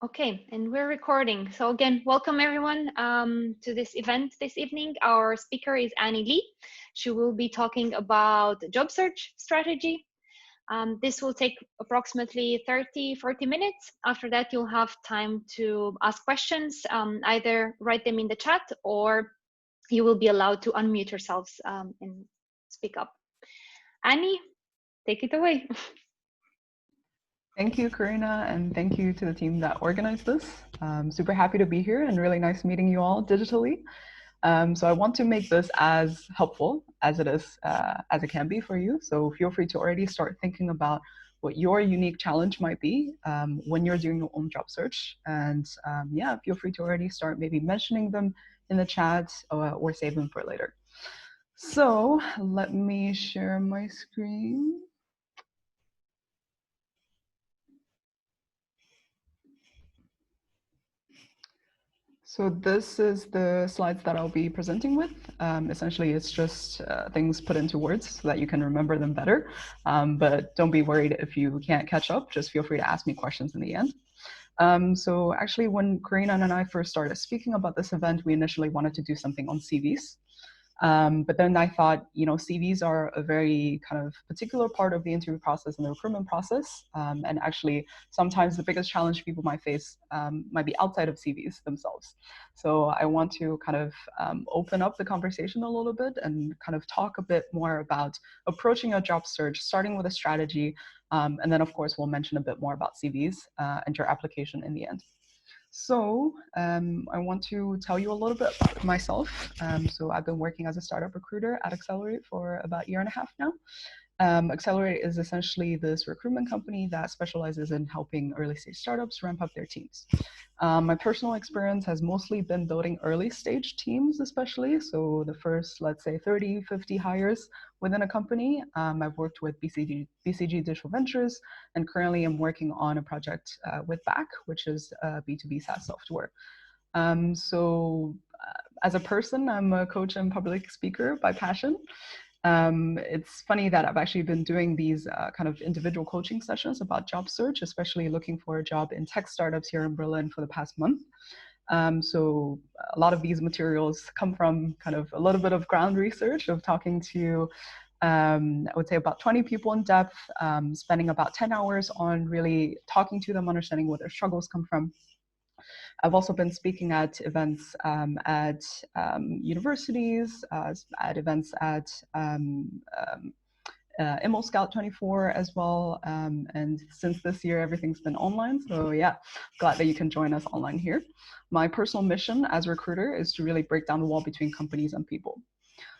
Okay, and we're recording. So again, welcome everyone to this event this evening. Our speaker is Annie Lee. She will be talking about job search strategy. This will take approximately 30-40 minutes. After that, you'll have time to ask questions, either write them in the chat or you will be allowed to unmute yourselves and speak up. Annie, take it away. Thank you, Karina, and thank you to the team that organized this. I'm super happy to be here and really nice meeting you all digitally. So I want to make this as helpful as it can be for you. So feel free to already start thinking about what your unique challenge might be when you're doing your own job search. And yeah, feel free to already start maybe mentioning them in the chat or save them for later. So let me share my screen. So this is the slides that I'll be presenting with. Essentially, it's just things put into words so that you can remember them better. But don't be worried if you can't catch up. Just feel free to ask me questions in the end. So actually, when Karina and I first started speaking about this event, we initially wanted to do something on CVs. But then I thought, CVs are a very kind of particular part of the interview process and the recruitment process. And actually, sometimes the biggest challenge people might face might be outside of CVs themselves. So I want to kind of open up the conversation a little bit and kind of talk a bit more about approaching a job search, starting with a strategy. And then, of course, we'll mention a bit more about CVs and your application in the end. So I want to tell you a little bit about myself. So I've been working as a startup recruiter at Accelerate for about a year and a half now. Accelerate is essentially this recruitment company that specializes in helping early stage startups ramp up their teams. My personal experience has mostly been building early stage teams, especially. So the first, let's say 30, 50 hires within a company. I've worked with BCG Digital Ventures, and currently I'm working on a project with BAC, which is B2B SaaS software. As a person, I'm a coach and public speaker by passion. It's funny that I've actually been doing these kind of individual coaching sessions about job search, especially looking for a job in tech startups here in Berlin for the past month. So a lot of these materials come from kind of a little bit of ground research of talking to, I would say about 20 people in depth, spending about 10 hours on really talking to them, understanding where their struggles come from. I've also been speaking at events at universities, at events at Immo Scout 24 as well. And since this year, everything's been online. So yeah, glad that you can join us online here. My personal mission as a recruiter is to really break down the wall between companies and people.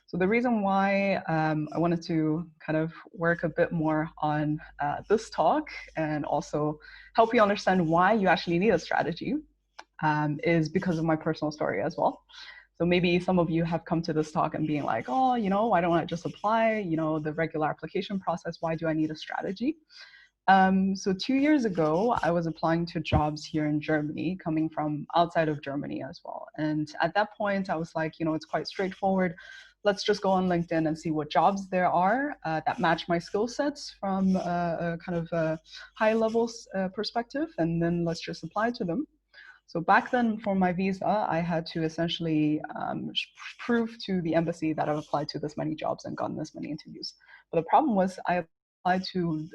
So the reason why I wanted to kind of work a bit more on this talk and also help you understand why you actually need a strategy is because of my personal story as well. So maybe some of you have come to this talk and being like, oh, why don't I just apply, the regular application process? Why do I need a strategy? So 2 years ago, I was applying to jobs here in Germany, coming from outside of Germany as well. And at that point, I was like, it's quite straightforward. Let's just go on LinkedIn and see what jobs there are that match my skill sets from a kind of a high level perspective, and then let's just apply to them. So back then for my visa, I had to essentially prove to the embassy that I've applied to this many jobs and gotten this many interviews. But the problem was I applied to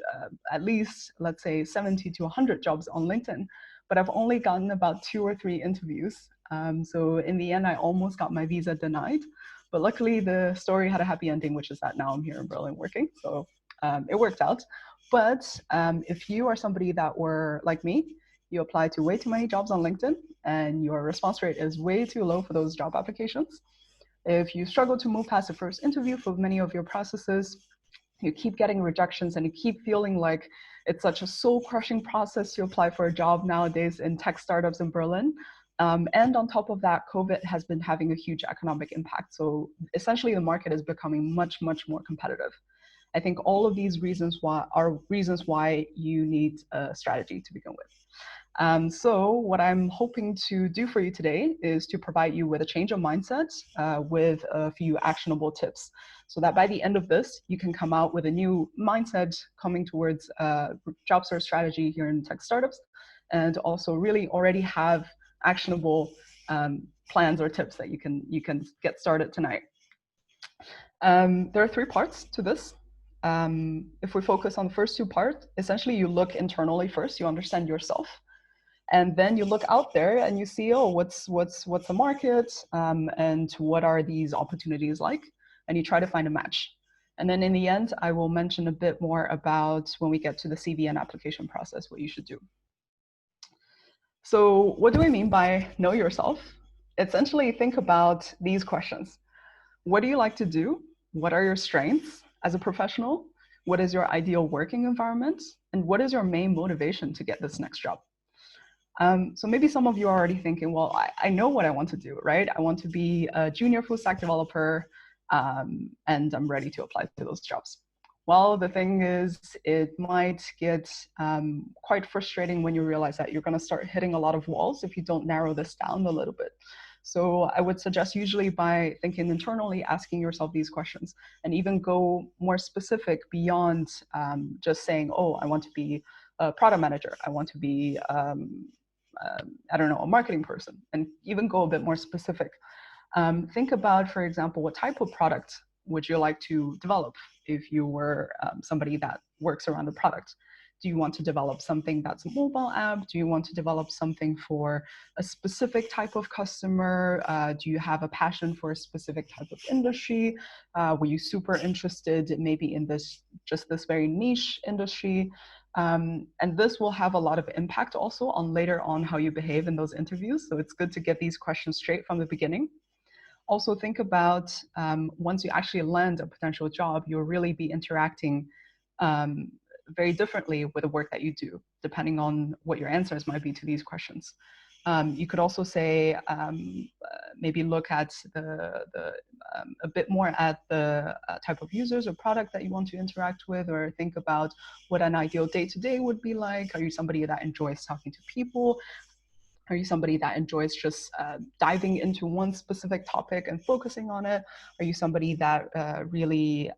at least, let's say 70 to 100 jobs on LinkedIn, but I've only gotten about 2 or 3 interviews. So in the end, I almost got my visa denied. But luckily the story had a happy ending, which is that now I'm here in Berlin working. So it worked out. But if you are somebody that were like me, you apply to way too many jobs on LinkedIn and your response rate is way too low for those job applications. If you struggle to move past the first interview for many of your processes, you keep getting rejections and you keep feeling like it's such a soul-crushing process to apply for a job nowadays in tech startups in Berlin. And on top of that, COVID has been having a huge economic impact. So essentially the market is becoming much, much more competitive. I think all of these reasons why are reasons why you need a strategy to begin with. So what I'm hoping to do for you today is to provide you with a change of mindset with a few actionable tips so that by the end of this, you can come out with a new mindset coming towards job search strategy here in tech startups, and also really already have actionable plans or tips that you can get started tonight. There are three parts to this. If we focus on the first two parts, essentially you look internally first, you understand yourself, and then you look out there and you see, oh, what's the market, and what are these opportunities like, and you try to find a match. And then in the end, I will mention a bit more about when we get to the CV and application process, what you should do. So what do I mean by know yourself? Essentially, think about these questions. What do you like to do? What are your strengths as a professional? What is your ideal working environment? And what is your main motivation to get this next job? So maybe some of you are already thinking, well, I know what I want to do, right? I want to be a junior full stack developer, and I'm ready to apply to those jobs. Well, the thing is, it might get quite frustrating when you realize that you're going to start hitting a lot of walls if you don't narrow this down a little bit. So I would suggest usually by thinking internally, asking yourself these questions, and even go more specific beyond just saying, oh, I want to be a product manager. I want to be, I don't know, a marketing person, and even go a bit more specific. Think about, for example, what type of product would you like to develop if you were somebody that works around the product? Do you want to develop something that's a mobile app? Do you want to develop something for a specific type of customer? Do you have a passion for a specific type of industry? Were you super interested maybe in this very niche industry? And this will have a lot of impact also on later on how you behave in those interviews. So it's good to get these questions straight from the beginning. Also think about once you actually land a potential job, you'll really be interacting very differently with the work that you do, depending on what your answers might be to these questions. You could also say, maybe look at a bit more at the type of users or product that you want to interact with, or think about what an ideal day-to-day would be like. Are you somebody that enjoys talking to people? Are you somebody that enjoys just diving into one specific topic and focusing on it? Are you somebody that really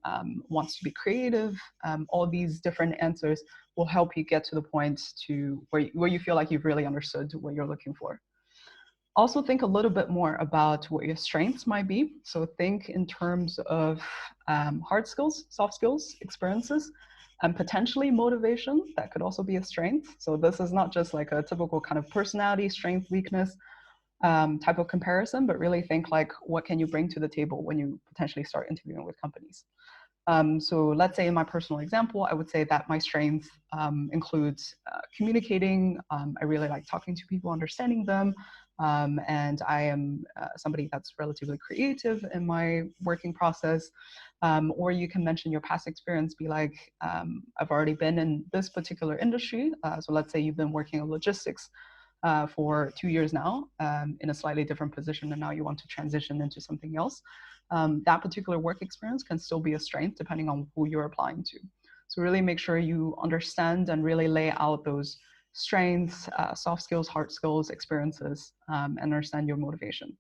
wants to be creative? All these different answers will help you get to the point to where you feel like you've really understood what you're looking for. Also think a little bit more about what your strengths might be. So think in terms of hard skills, soft skills, experiences, and potentially motivation. That could also be a strength. So this is not just like a typical kind of personality, strength, weakness type of comparison, but really think like, what can you bring to the table when you potentially start interviewing with companies? So let's say in my personal example, I would say that my strength includes communicating. I really like talking to people, understanding them. And I am somebody that's relatively creative in my working process. Or you can mention your past experience, be like, I've already been in this particular industry. So let's say you've been working in logistics for 2 years now in a slightly different position, and now you want to transition into something else. That particular work experience can still be a strength depending on who you're applying to. So really make sure you understand and really lay out those strengths, soft skills, hard skills, experiences, and understand your motivation.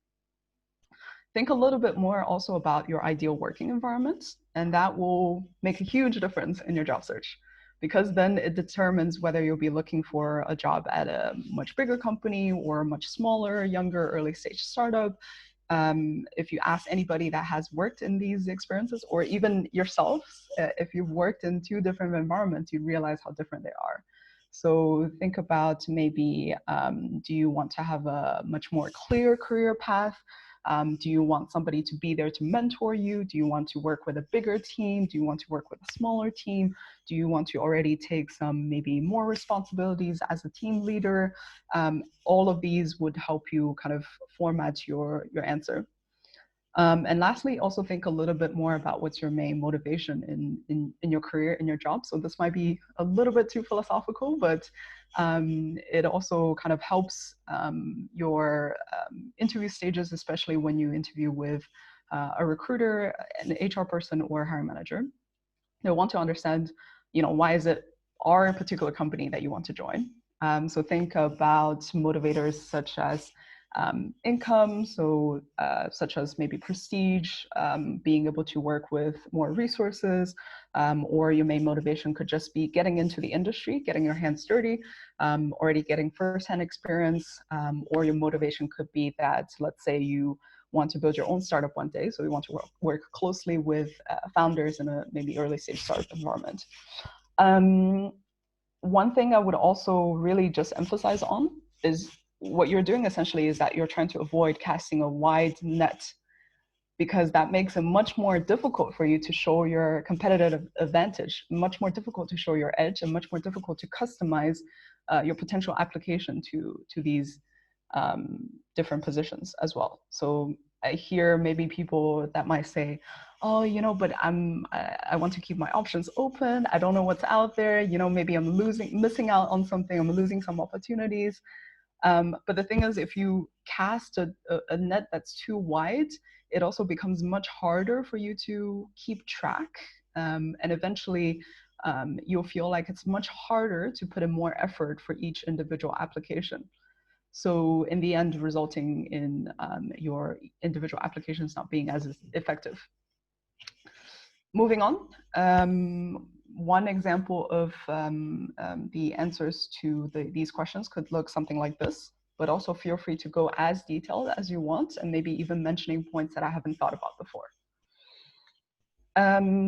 Think a little bit more also about your ideal working environment, and that will make a huge difference in your job search, because then it determines whether you'll be looking for a job at a much bigger company or a much smaller, younger, early stage startup. If you ask anybody that has worked in these experiences, or even yourself, if you've worked in 2 different environments, you realize how different they are. So think about maybe, do you want to have a much more clear career path? Do you want somebody to be there to mentor you? Do you want to work with a bigger team? Do you want to work with a smaller team? Do you want to already take some maybe more responsibilities as a team leader? All of these would help you kind of format your answer. And lastly, also think a little bit more about what's your main motivation in your career, in your job. So this might be a little bit too philosophical, but it also kind of helps your interview stages, especially when you interview with a recruiter, an HR person, or a hiring manager. You'll want to understand, why is it our particular company that you want to join. So think about motivators such as income, so such as maybe prestige, being able to work with more resources, or your main motivation could just be getting into the industry, getting your hands dirty, already getting firsthand experience, or your motivation could be that, let's say you want to build your own startup one day, so you want to work closely with founders in a maybe early stage startup environment. One thing I would also really just emphasize on is what you're doing essentially is that you're trying to avoid casting a wide net, because that makes it much more difficult for you to show your competitive advantage, much more difficult to show your edge, and much more difficult to customize your potential application to these different positions as well. So I hear maybe people that might say, oh, but I want to keep my options open. I don't know what's out there. Maybe I'm missing out on something. I'm losing some opportunities. But the thing is, if you cast a net that's too wide, it also becomes much harder for you to keep track. And eventually, you'll feel like it's much harder to put in more effort for each individual application. So in the end, resulting in your individual applications not being as effective. Moving on, one example of the answers to these questions could look something like this, but also feel free to go as detailed as you want, and maybe even mentioning points that I haven't thought about before.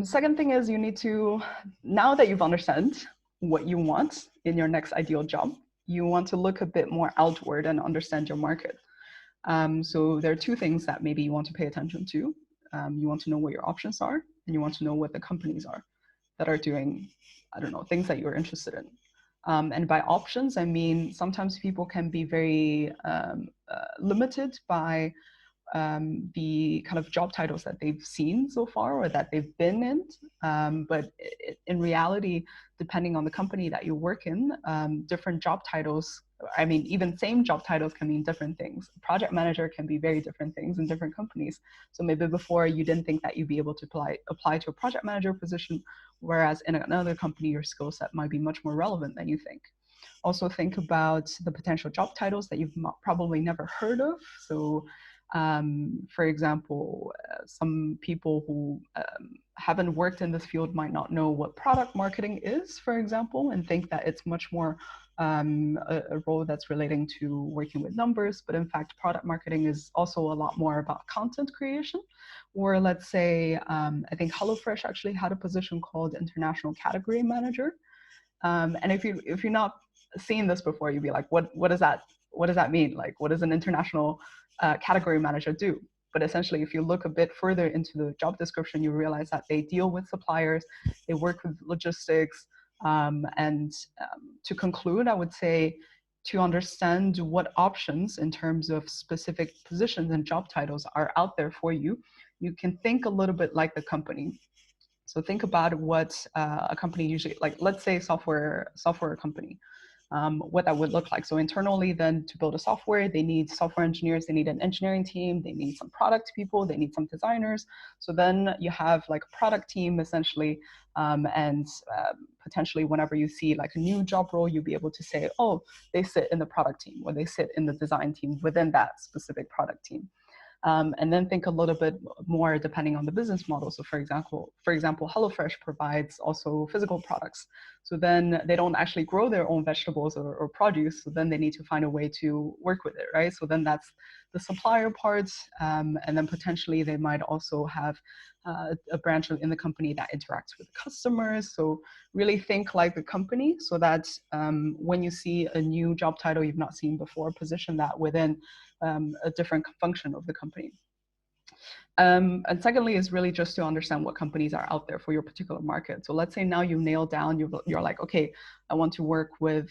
Second thing is you need to, now that you've understood what you want in your next ideal job, you want to look a bit more outward and understand your market. So there are two things that maybe you want to pay attention to. You want to know what your options are, and you want to know what the companies are that are doing, I don't know, things that you're interested in. And by options, I mean, sometimes people can be very limited by the kind of job titles that they've seen so far or that they've been in. But in reality, depending on the company that you work in, different job titles, I mean, even same job titles can mean different things. Project manager can be very different things in different companies. So maybe before you didn't think that you'd be able to apply to a project manager position, whereas in another company, your skill set might be much more relevant than you think. Also think about the potential job titles that you've probably never heard of. So for example, some people who haven't worked in this field might not know what product marketing is, for example, and think that it's much more a role that's relating to working with numbers. But in fact, product marketing is also a lot more about content creation. Or let's say, I think HelloFresh actually had a position called International Category Manager. And if you're not seen this before, you'd be like, what does that mean? Like, what does an international category manager do? But essentially, if you look a bit further into the job description, you realize that they deal with suppliers, they work with logistics, and to conclude, I would say to understand what options in terms of specific positions and job titles are out there for you, you can think a little bit like the company. So think about what a company usually, like let's say software company, what that would look like. So internally then to build a software, they need software engineers, they need an engineering team, they need some product people, they need some designers. So then you have like a product team essentially, and potentially whenever you see like a new job role, you'll be able to say, oh, they sit in the product team or they sit in the design team within that specific product team. And then think a little bit more depending on the business model. So for example, HelloFresh provides also physical products. So then they don't actually grow their own vegetables or produce. So then they need to find a way to work with it, right? So then that's the supplier part. And then potentially they might also have a branch in the company that interacts with customers. So really think like the company so that when you see a new job title you've not seen before, position that within a different function of the company. And secondly is really just to understand what companies are out there for your particular market. So let's say now you nail down, you're like, okay, I want to work with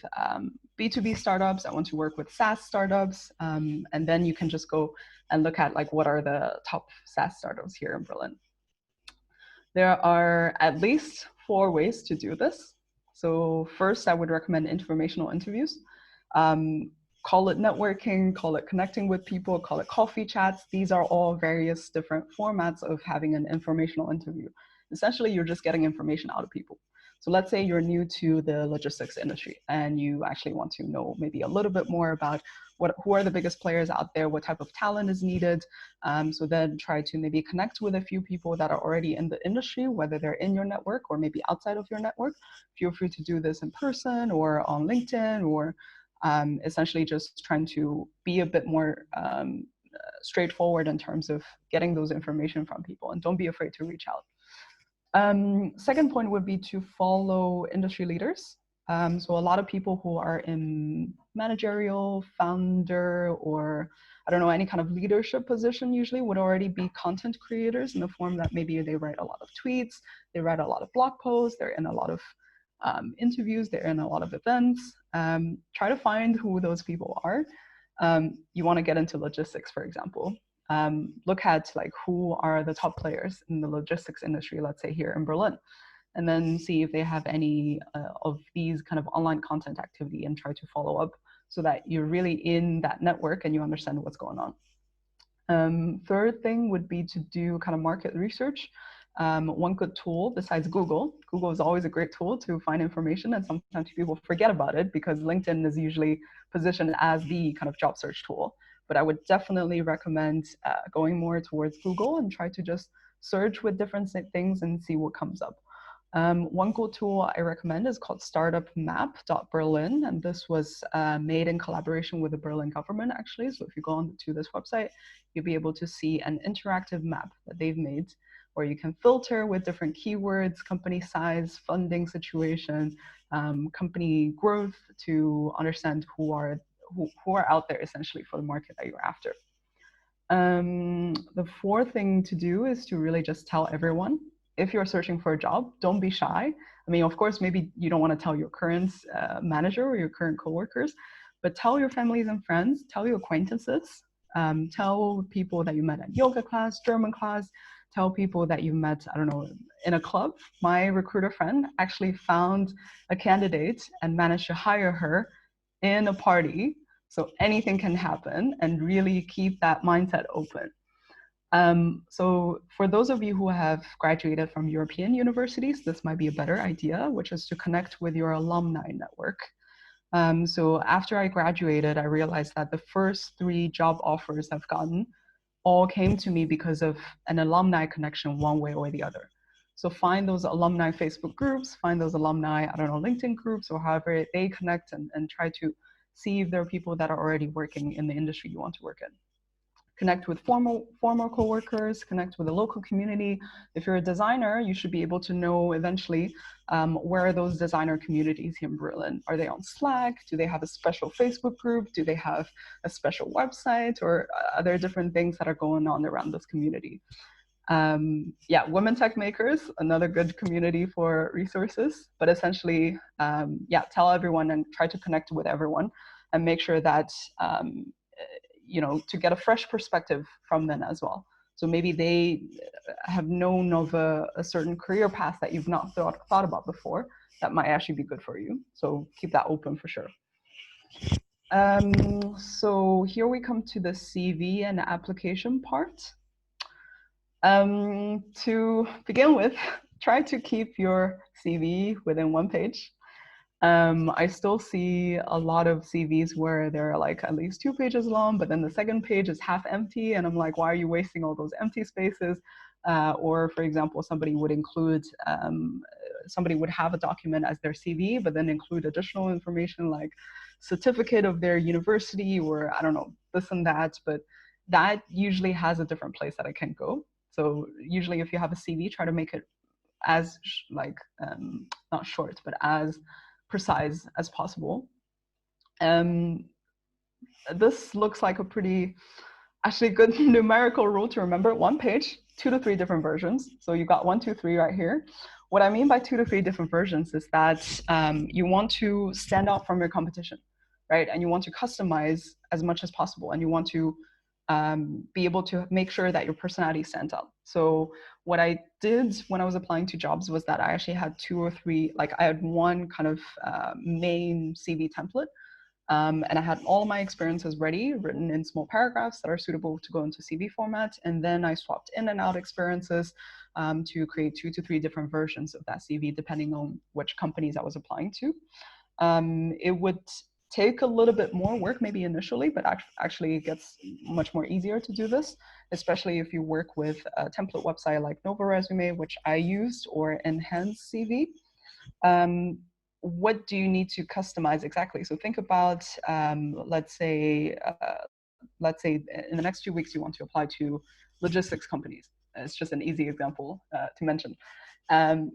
B2B startups, I want to work with SaaS startups, and then you can just go and look at like what are the top SaaS startups here in Berlin. There are at least 4 ways to do this. So first, I would recommend informational interviews. Call it networking, call it connecting with people, call it coffee chats. These are all various different formats of having an informational interview. Essentially, you're just getting information out of people. So let's say you're new to the logistics industry and you actually want to know maybe a little bit more about who are the biggest players out there, what type of talent is needed. So then try to maybe connect with a few people that are already in the industry, whether they're in your network or maybe outside of your network. Feel free to do this in person or on LinkedIn, or essentially just trying to be a bit more straightforward in terms of getting those information from people, and don't be afraid to reach out. Second point would be to follow industry leaders. So a lot of people who are in managerial, founder, or I don't know, any kind of leadership position usually would already be content creators in the form that maybe they write a lot of tweets, they write a lot of blog posts, they're in a lot of interviews, they're in a lot of events. Try to find who those people are. You want to get into logistics, for example. Look at like who are the top players in the logistics industry, let's say here in Berlin, and then see if they have any of these kind of online content activity and try to follow up so that you're really in that network and you understand what's going on. Third thing would be to do kind of market research. One good tool besides Google is always a great tool to find information, and sometimes people forget about it because LinkedIn is usually positioned as the kind of job search tool. But I would definitely recommend going more towards Google and try to just search with different things and see what comes up. One cool tool I recommend is called startupmap.berlin, and this was made in collaboration with the Berlin government, actually. So if you go on to this website, you'll be able to see an interactive map that they've made where you can filter with different keywords, company size, funding situation, company growth, to understand who are out there essentially for the market that you're after. The fourth thing to do is to really just tell everyone. If you're searching for a job, don't be shy. I mean, of course, maybe you don't want to tell your current manager or your current coworkers, but tell your families and friends, tell your acquaintances, tell people that you met at yoga class, German class, tell people that you met, I don't know, in a club. My recruiter friend actually found a candidate and managed to hire her in a party. So anything can happen, and really keep that mindset open. So for those of you who have graduated from European universities, this might be a better idea, which is to connect with your alumni network. So after I graduated, I realized that the first 3 job offers I've gotten all came to me because of an alumni connection one way or the other. So find those alumni Facebook groups, find those alumni, I don't know, LinkedIn groups, or however they connect, and try to see if there are people that are already working in the industry you want to work in. Connect with former coworkers, connect with the local community. If you're a designer, you should be able to know eventually where are those designer communities here in Berlin. Are they on Slack? Do they have a special Facebook group? Do they have a special website? Or are there different things that are going on around this community? Yeah, women tech makers, another good community for resources, but essentially, yeah, tell everyone and try to connect with everyone and make sure that you know, to get a fresh perspective from them as well. So maybe they have known of a certain career path that you've not thought about before that might actually be good for you. So keep that open for sure. So here we come to the CV and application part. To begin with, try to keep your CV within 1 page. I still see a lot of CVs where they're like at least 2 pages long, but then the second page is half empty. And I'm like, why are you wasting all those empty spaces? Or for example, somebody would have a document as their CV, but then include additional information like certificate of their university, or I don't know, this and that. But that usually has a different place that it can go. So usually if you have a CV, try to make it as not short, but as precise as possible. This looks like a pretty actually good numerical rule to remember. 1 page, 2 to 3 different versions. So you got 1, 2, 3 right here. What I mean by 2 to 3 different versions is that you want to stand out from your competition, right? And you want to customize as much as possible, and you want to be able to make sure that your personality stands out. So what I did when I was applying to jobs was that I actually had 2 or 3, like I had one kind of main CV template, and I had all my experiences ready, written in small paragraphs that are suitable to go into CV format. And then I swapped in and out experiences to create 2 to 3 different versions of that CV, depending on which companies I was applying to. It would take a little bit more work maybe initially, but actually it gets much more easier to do this, especially if you work with a template website like Nova Resume, which I used, or Enhance CV. What do you need to customize exactly? So think about, let's say in the next 2 weeks you want to apply to logistics companies. It's just an easy example to mention.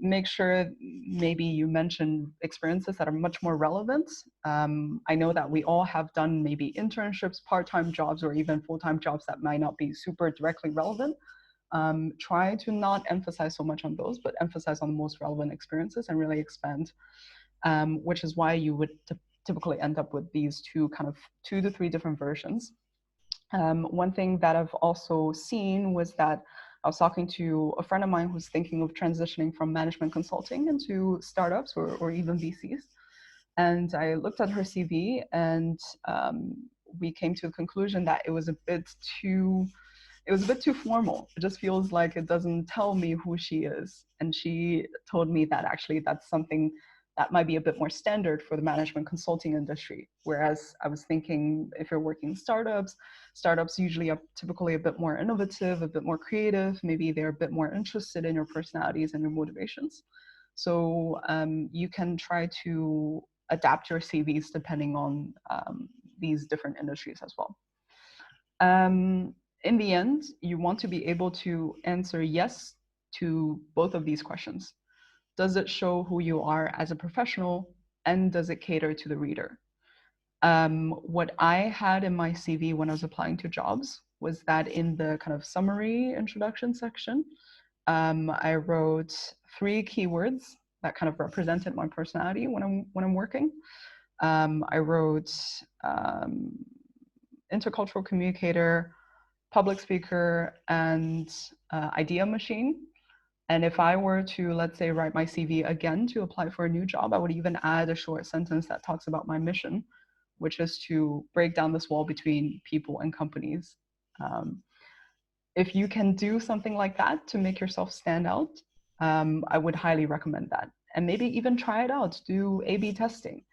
Make sure maybe you mention experiences that are much more relevant. I know that we all have done maybe internships, part-time jobs, or even full-time jobs that might not be super directly relevant. Try to not emphasize so much on those, but emphasize on the most relevant experiences and really expand, which is why you would typically end up with these two kind of 2 to 3 different versions. One thing that I've also seen was that I was talking to a friend of mine who's thinking of transitioning from management consulting into startups or even VCs. And I looked at her CV, and we came to the conclusion that it was a bit too formal. It just feels like it doesn't tell me who she is. And she told me that actually that's something that might be a bit more standard for the management consulting industry. Whereas I was thinking, if you're working in startups usually are typically a bit more innovative, a bit more creative. Maybe they're a bit more interested in your personalities and your motivations. So you can try to adapt your CVs depending on these different industries as well. In the end, you want to be able to answer yes to both of these questions. Does it show who you are as a professional, and does it cater to the reader? What I had in my CV when I was applying to jobs was that in the kind of summary introduction section, I wrote 3 keywords that kind of represented my personality when I'm working. I wrote intercultural communicator, public speaker, and idea machine. And if I were to, let's say, write my CV again to apply for a new job, I would even add a short sentence that talks about my mission, which is to break down this wall between people and companies. If you can do something like that to make yourself stand out, I would highly recommend that. And maybe even try it out, do A/B testing.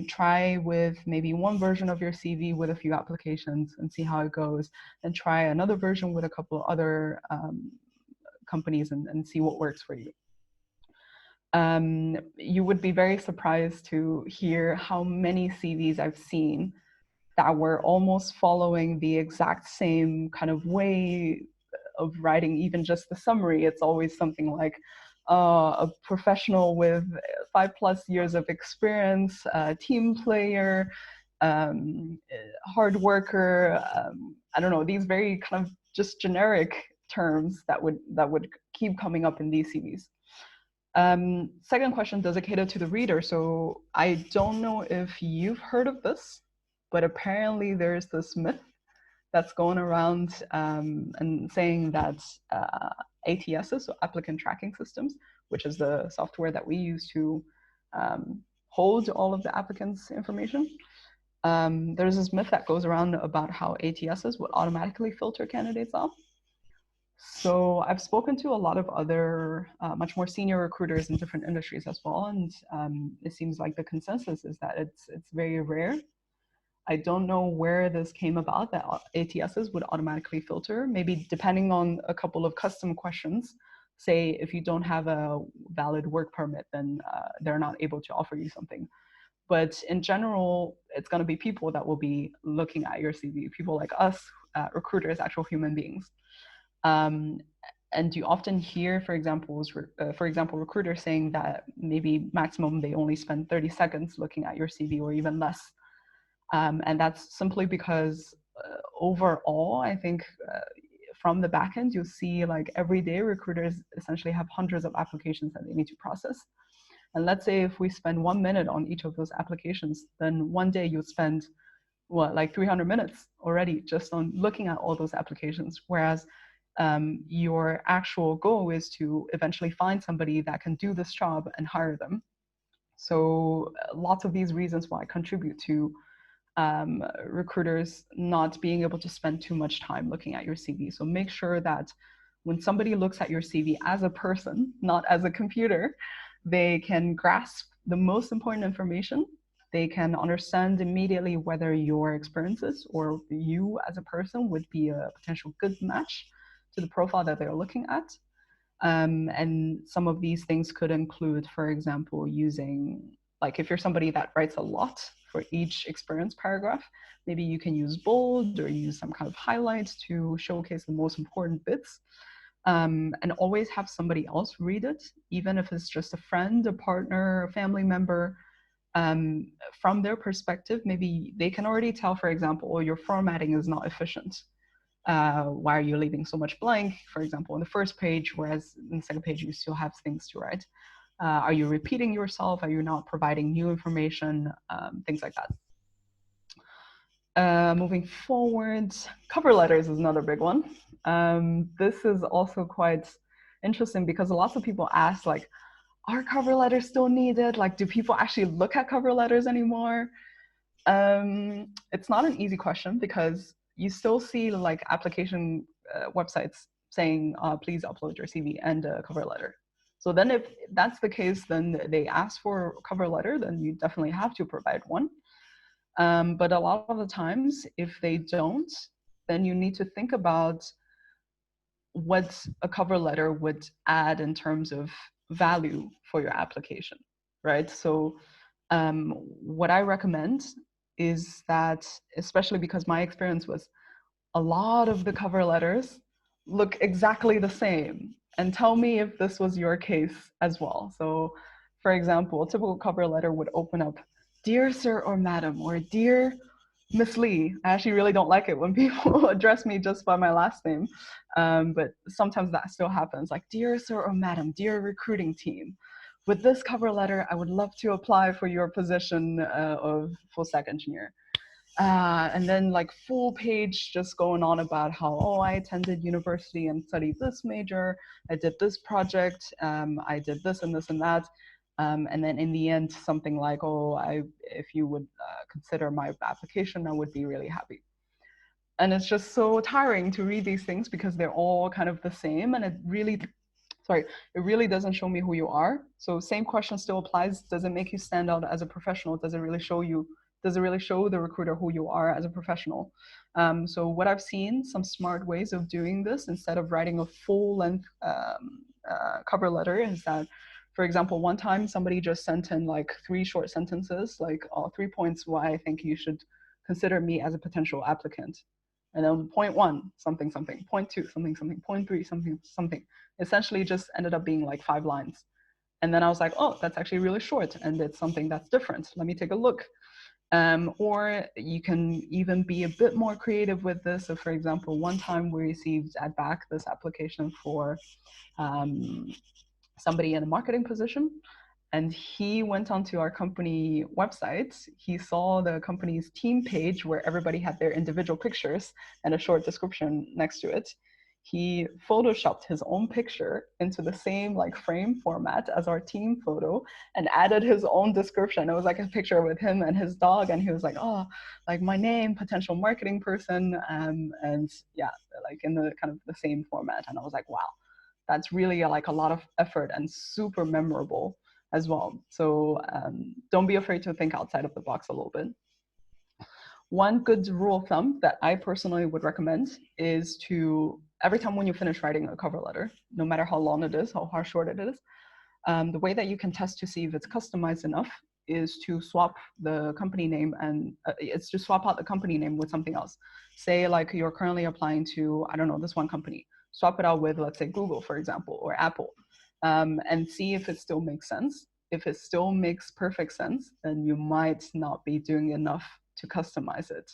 Try with maybe one version of your CV with a few applications and see how it goes, and try another version with a couple other companies and see what works for you. You would be very surprised to hear how many CVs I've seen that were almost following the exact same kind of way of writing, even just the summary. It's always something like a professional with 5+ years of experience, team player, hard worker. I don't know, these very kind of just generic terms that would keep coming up in these CVs. Second question, does it cater to the reader? So I don't know if you've heard of this, but apparently there's this myth that's going around and saying that ATSs, so applicant tracking systems, which is the software that we use to hold all of the applicants' information. There's this myth that goes around about how ATSs would automatically filter candidates off. So I've spoken to a lot of other much more senior recruiters in different industries as well, and it seems like the consensus is that it's very rare. I don't know where this came about, that ATSs would automatically filter, maybe depending on a couple of custom questions. Say if you don't have a valid work permit, then they're not able to offer you something. But in general, it's going to be people that will be looking at your CV, people like us, recruiters, actual human beings. And you often hear, for example, recruiters saying that maybe maximum they only spend 30 seconds looking at your CV or even less. And that's simply because overall, I think from the back end, you'll see like every day recruiters essentially have hundreds of applications that they need to process. And let's say if we spend 1 minute on each of those applications, then one day you'll spend like 300 minutes already just on looking at all those applications. Whereas your actual goal is to eventually find somebody that can do this job and hire them. So lots of these reasons why contribute to recruiters not being able to spend too much time looking at your CV. So make sure that when somebody looks at your CV as a person, not as a computer, they can grasp the most important information. They can understand immediately whether your experiences or you as a person would be a potential good match to the profile that they're looking at. And some of these things could include, for example, using, like if you're somebody that writes a lot for each experience paragraph, maybe you can use bold or use some kind of highlights to showcase the most important bits. And always have somebody else read it, even if it's just a friend, a partner, a family member. From their perspective, maybe they can already tell, for example, oh, your formatting is not efficient. Why are you leaving so much blank, for example, on the first page, whereas in the second page you still have things to write? Are you repeating yourself? Are you not providing new information? Things like that. Moving forward, cover letters is another big one. This is also quite interesting because lots of people ask, like, are cover letters still needed? Like, do people actually look at cover letters anymore? It's not an easy question because you still see like application websites saying, please upload your CV and a cover letter. So then if that's the case, then they ask for a cover letter, then you definitely have to provide one. But a lot of the times, if they don't, then you need to think about what a cover letter would add in terms of value for your application, right? So what I recommend is that, especially because my experience was a lot of the cover letters look exactly the same. And tell me if this was your case as well. So, for example, a typical cover letter would open up, "Dear Sir or Madam," or "Dear Miss Lee." I actually really don't like it when people address me just by my last name. But sometimes that still happens, like, "Dear Sir or Madam, dear recruiting team, with this cover letter, I would love to apply for your position of full stack engineer." And then like full page just going on about how, oh, I attended university and studied this major, I did this project, I did this and this and that. And then in the end, something like, oh, if you would consider my application, I would be really happy. And it's just so tiring to read these things because they're all kind of the same, and it really doesn't show me who you are. So same question still applies. Does it make you stand out as a professional? Does it really show the recruiter who you are as a professional? So what I've seen, some smart ways of doing this instead of writing a full length cover letter, is that, for example, one time somebody just sent in like 3 short sentences, like 3 points why I think you should consider me as a potential applicant. And then point 1, something, something, point 2, something, something, point 3, something, something. Essentially just ended up being like 5 lines. And then I was like, oh, that's actually really short and it's something that's different. Let me take a look. Or you can even be a bit more creative with this. So for example, one time we received back this application for somebody in a marketing position. And he went onto our company website. He saw the company's team page where everybody had their individual pictures and a short description next to it. He photoshopped his own picture into the same like frame format as our team photo and added his own description. It was like a picture with him and his dog, and he was like, oh, like my name, potential marketing person, and yeah, like in the kind of the same format. And I was like, wow, that's really like a lot of effort and super memorable as well. So don't be afraid to think outside of the box a little bit. One good rule of thumb that I personally would recommend is to, every time when you finish writing a cover letter, no matter how long it is, how short it is, the way that you can test to see if it's customized enough is to swap the company name, and it's to swap out the company name with something else. Say like you're currently applying to, I don't know, this one company. Swap it out with, let's say, Google, for example, or Apple, and see if it still makes sense. If it still makes perfect sense, then you might not be doing enough to customize it.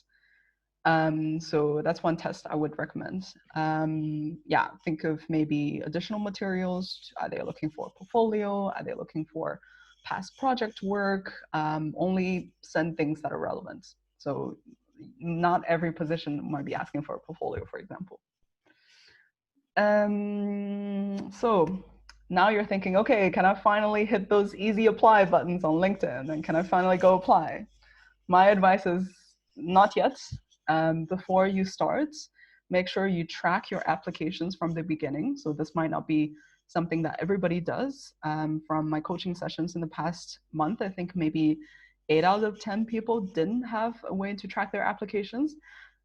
So that's one test I would recommend. Yeah, think of maybe additional materials. Are they looking for a portfolio? Are they looking for past project work? Only send things that are relevant. So not every position might be asking for a portfolio, for example. So now you're thinking, okay, can I finally hit those easy apply buttons on LinkedIn? And can I finally go apply? My advice is not yet. Before you start, make sure you track your applications from the beginning. So this might not be something that everybody does. From my coaching sessions in the past month, I think maybe 8 out of 10 people didn't have a way to track their applications.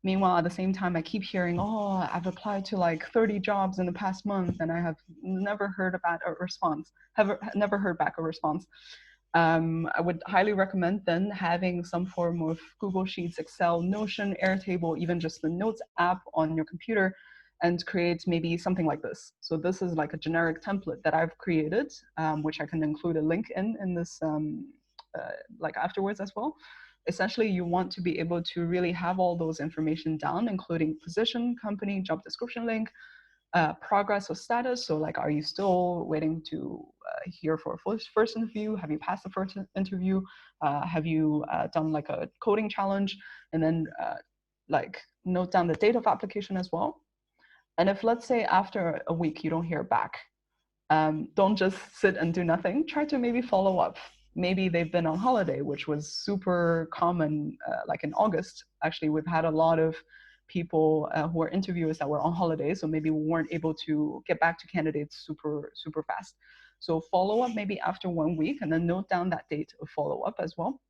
Meanwhile, at the same time, I keep hearing, oh, I've applied to like 30 jobs in the past month and I have never heard about a response, have never heard back a response. I would highly recommend then having some form of Google Sheets, Excel, Notion, Airtable, even just the Notes app on your computer, and create maybe something like this. So this is like a generic template that I've created, which I can include a link in this like afterwards as well. Essentially, you want to be able to really have all those information down, including position, company, job description link, progress or status. So like, are you still waiting to hear for a first interview? Have you passed the first interview? Have you done like a coding challenge? And then like note down the date of application as well. And if, let's say, after a week you don't hear back, don't just sit and do nothing. Try to maybe follow up. Maybe they've been on holiday, which was super common. Like in August, actually, we've had a lot of people who are interviewers that were on holiday, so maybe we weren't able to get back to candidates super fast. So follow up maybe after 1 week, and then note down that date of follow up as well.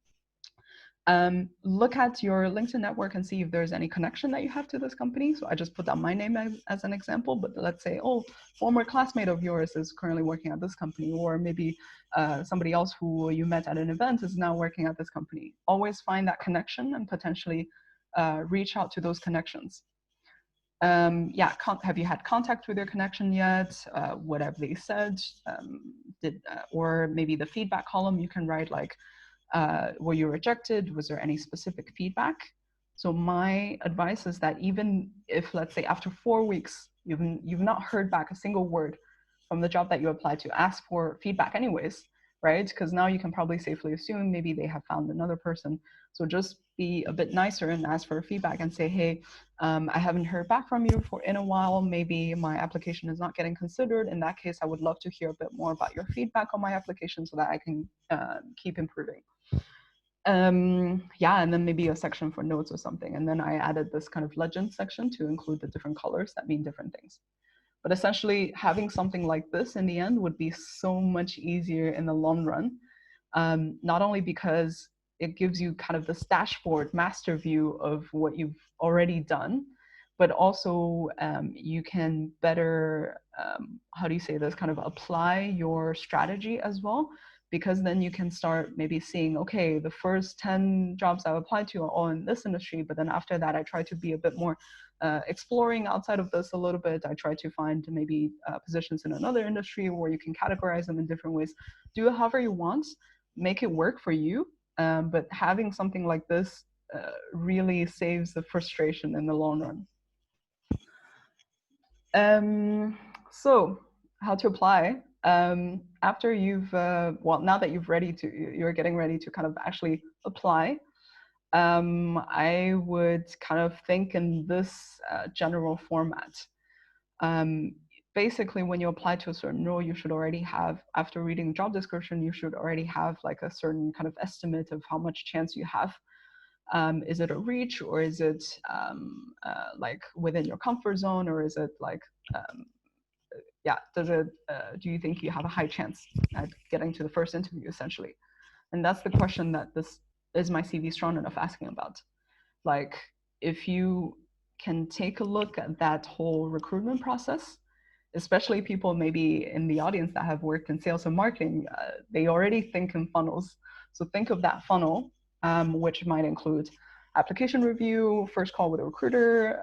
Look at your LinkedIn network and see if there's any connection that you have to this company. So I just put down my name as an example, but let's say, oh, former classmate of yours is currently working at this company, or maybe somebody else who you met at an event is now working at this company. Always find that connection and potentially reach out to those connections. Yeah, have you had contact with your connection yet? What have they said? Or maybe the feedback column, you can write like, were you rejected? Was there any specific feedback? So my advice is that even if, let's say, after 4 weeks, you've not heard back a single word from the job that you applied to, ask for feedback anyways, right? Because now you can probably safely assume maybe they have found another person. So just be a bit nicer and ask for feedback and say, hey, I haven't heard back from you in a while. Maybe my application is not getting considered. In that case, I would love to hear a bit more about your feedback on my application so that I can keep improving. Yeah, and then maybe a section for notes or something. And then I added this kind of legend section to include the different colors that mean different things. But essentially, having something like this in the end would be so much easier in the long run. Not only because it gives you kind of this dashboard master view of what you've already done, but also you can better, how do you say this, kind of apply your strategy as well. Because then you can start maybe seeing, okay, the first 10 jobs I applied to are all in this industry, but then after that, I try to be a bit more exploring outside of this a little bit. I try to find maybe positions in another industry where you can categorize them in different ways. Do it however you want, make it work for you. But having something like this really saves the frustration in the long run. So how to apply? After you've, well, now that you're getting ready to kind of actually apply, I would kind of think in this general format. Basically, when you apply to a certain role, you should already have, after reading the job description, you should already have like a certain kind of estimate of how much chance you have. Is it a reach, or is it like within your comfort zone, or is it like, yeah, do you think you have a high chance at getting to the first interview, essentially? And that's the question that this is my CV strong enough asking about. Like, if you can take a look at that whole recruitment process, especially people maybe in the audience that have worked in sales and marketing, they already think in funnels. So think of that funnel, which might include application review, first call with a recruiter,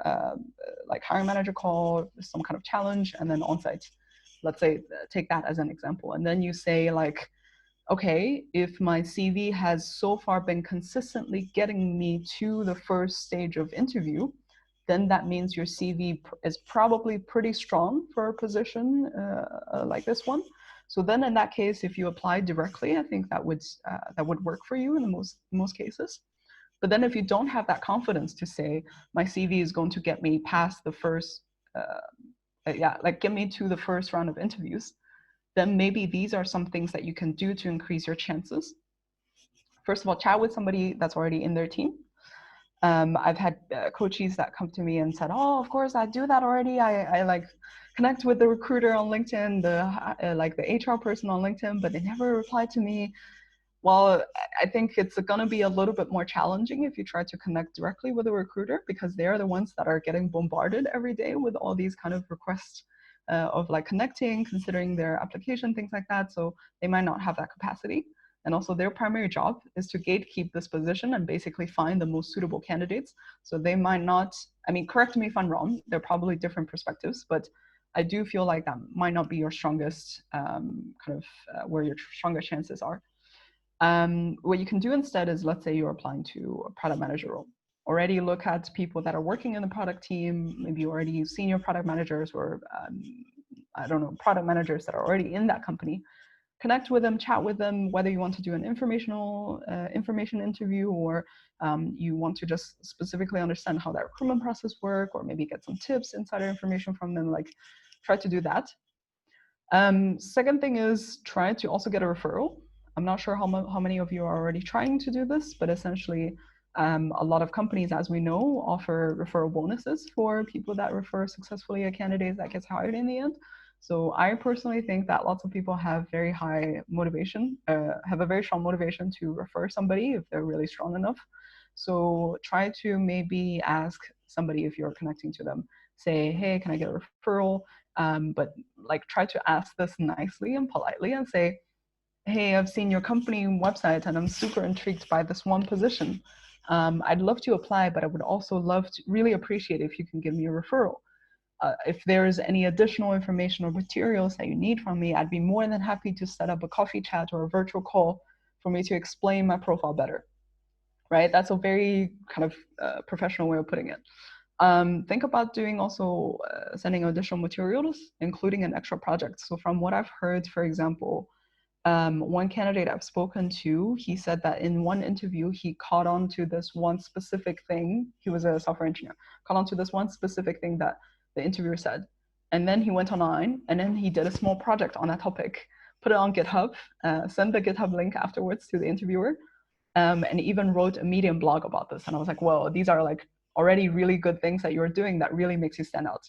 like hiring manager call, some kind of challenge, and then on-site. Let's say, take that as an example. And then you say like, okay, if my CV has so far been consistently getting me to the first stage of interview, then that means your CV is probably pretty strong for a position like this one. So then in that case, if you apply directly, I think that would work for you in most cases. But then if you don't have that confidence to say, my CV is going to get me past the first, like get me to the first round of interviews, then maybe these are some things that you can do to increase your chances. First of all, chat with somebody that's already in their team. I've had coaches that come to me and said, "Oh, of course, I do that already. I like connect with the recruiter on LinkedIn, like the HR person on LinkedIn, but they never reply to me." Well, I think it's going to be a little bit more challenging if you try to connect directly with a recruiter, because they're the ones that are getting bombarded every day with all these kind of requests of like connecting, considering their application, things like that. So they might not have that capacity. And also their primary job is to gatekeep this position and basically find the most suitable candidates. So they might not, I mean, correct me if I'm wrong, they're probably different perspectives, but I do feel like that might not be your strongest where your strongest chances are. What you can do instead is, let's say you're applying to a product manager role. Already look at people that are working in the product team, maybe already senior product managers or I don't know, product managers that are already in that company. Connect with them, chat with them, whether you want to do an information interview or you want to just specifically understand how that recruitment process works, or maybe get some tips, insider information from them. Like, try to do that. Second thing is try to also get a referral. I'm not sure how many of you are already trying to do this, but essentially a lot of companies, as we know, offer referral bonuses for people that refer successfully a candidate that gets hired in the end. So I personally think that lots of people have very high motivation, have a very strong motivation to refer somebody if they're really strong enough. So try to maybe ask somebody, if you're connecting to them, say, hey, can I get a referral? But like, try to ask this nicely and politely and say, hey, I've seen your company website and I'm super intrigued by this one position. I'd love to apply, but I would also love to really appreciate if you can give me a referral. If there's any additional information or materials that you need from me, I'd be more than happy to set up a coffee chat or a virtual call for me to explain my profile better. Right? That's a very kind of professional way of putting it. Think about doing also sending additional materials, including an extra project. So from what I've heard, for example, one candidate I've spoken to, he said that in one interview, he caught on to this one specific thing. He was a software engineer, caught on to this one specific thing that the interviewer said. And then he went online and then he did a small project on that topic, put it on GitHub, sent the GitHub link afterwards to the interviewer, and even wrote a Medium blog about this. And I was like, whoa, these are like already really good things that you're doing that really makes you stand out.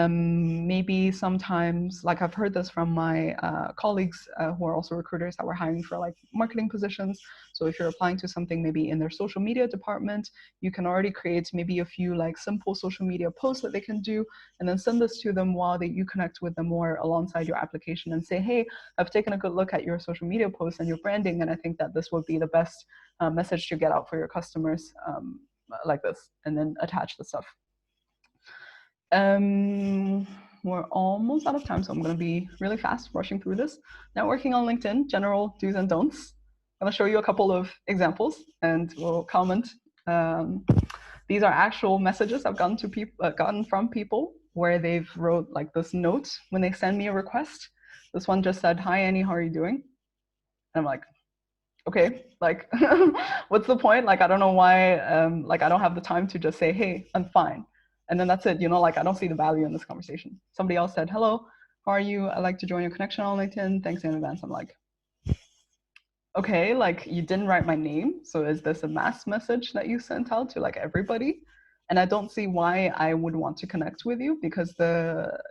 Maybe sometimes, like I've heard this from my colleagues who are also recruiters that were hiring for like marketing positions. So if you're applying to something maybe in their social media department, you can already create maybe a few like simple social media posts that they can do, and then send this to them while you connect with them more alongside your application and say, hey, I've taken a good look at your social media posts and your branding, and I think that this would be the best message to get out for your customers, like this, and then attach the stuff. We're almost out of time, so I'm going to be really fast rushing through this. Networking on LinkedIn, general do's and don'ts. I'm going to show you a couple of examples and we'll comment. These are actual messages I've gotten from people where they've wrote like this note when they send me a request. This one just said, hi Annie, how are you doing? And I'm like, okay, like what's the point? Like, I don't know why, like I don't have the time to just say, hey, I'm fine. And then that's it, you know, like I don't see the value in this conversation. Somebody else said, hello, how are you? I'd like to join your connection on LinkedIn. Thanks in advance. I'm like, okay, like you didn't write my name. So is this a mass message that you sent out to like everybody? And I don't see why I would want to connect with you, because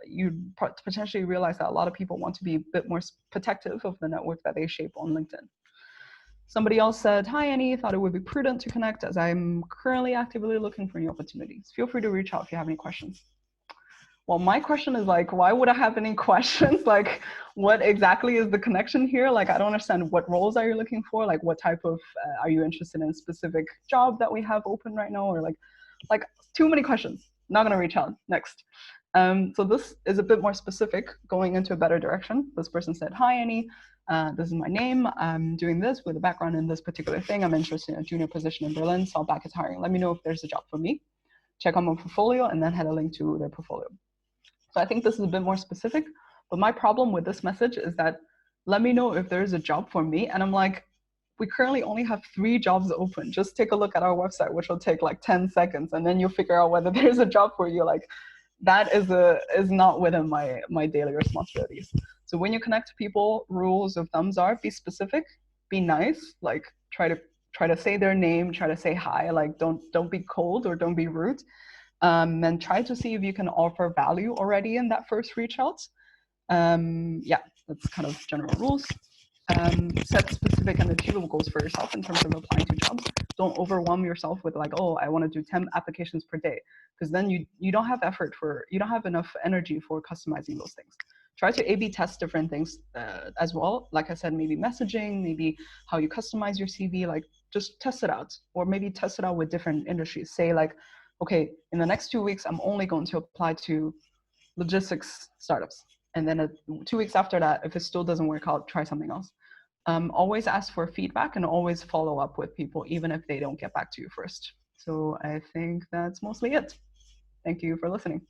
you potentially realize that a lot of people want to be a bit more protective of the network that they shape on LinkedIn. Somebody else said, hi Annie, thought it would be prudent to connect as I'm currently actively looking for new opportunities. Feel free to reach out if you have any questions. Well, my question is like, why would I have any questions? Like, what exactly is the connection here? Like, I don't understand, what roles are you looking for? Like, what type of, are you interested in a specific job that we have open right now? Or like too many questions. Not gonna reach out. Next. So this is a bit more specific, going into a better direction. This person said, hi Annie, this is my name. I'm doing this with a background in this particular thing. I'm interested in a junior position in Berlin, so back is hiring. Let me know if there's a job for me. Check on my portfolio, and then had a link to their portfolio. So I think this is a bit more specific, but my problem with this message is that, let me know if there's a job for me. And I'm like, we currently only have 3 jobs open. Just take a look at our website, which will take like 10 seconds, and then you'll figure out whether there's a job for you. Like, that is not within my daily responsibilities. So when you connect to people, rules of thumbs are, be specific, be nice, like try to try to say their name, try to say hi, like don't be cold or don't be rude. And try to see if you can offer value already in that first reach out. Yeah, that's kind of general rules. Set specific and achievable goals for yourself in terms of applying to jobs. Don't overwhelm yourself with like, oh, I want to do 10 applications per day, because then you don't have you don't have enough energy for customizing those things. Try to A/B test different things as well. Like I said, maybe messaging, maybe how you customize your CV. Like just test it out, or maybe test it out with different industries. Say like, okay, in the next 2 weeks, I'm only going to apply to logistics startups. And then 2 weeks after that, if it still doesn't work out, try something else. Always ask for feedback and always follow up with people, even if they don't get back to you first. So I think that's mostly it. Thank you for listening.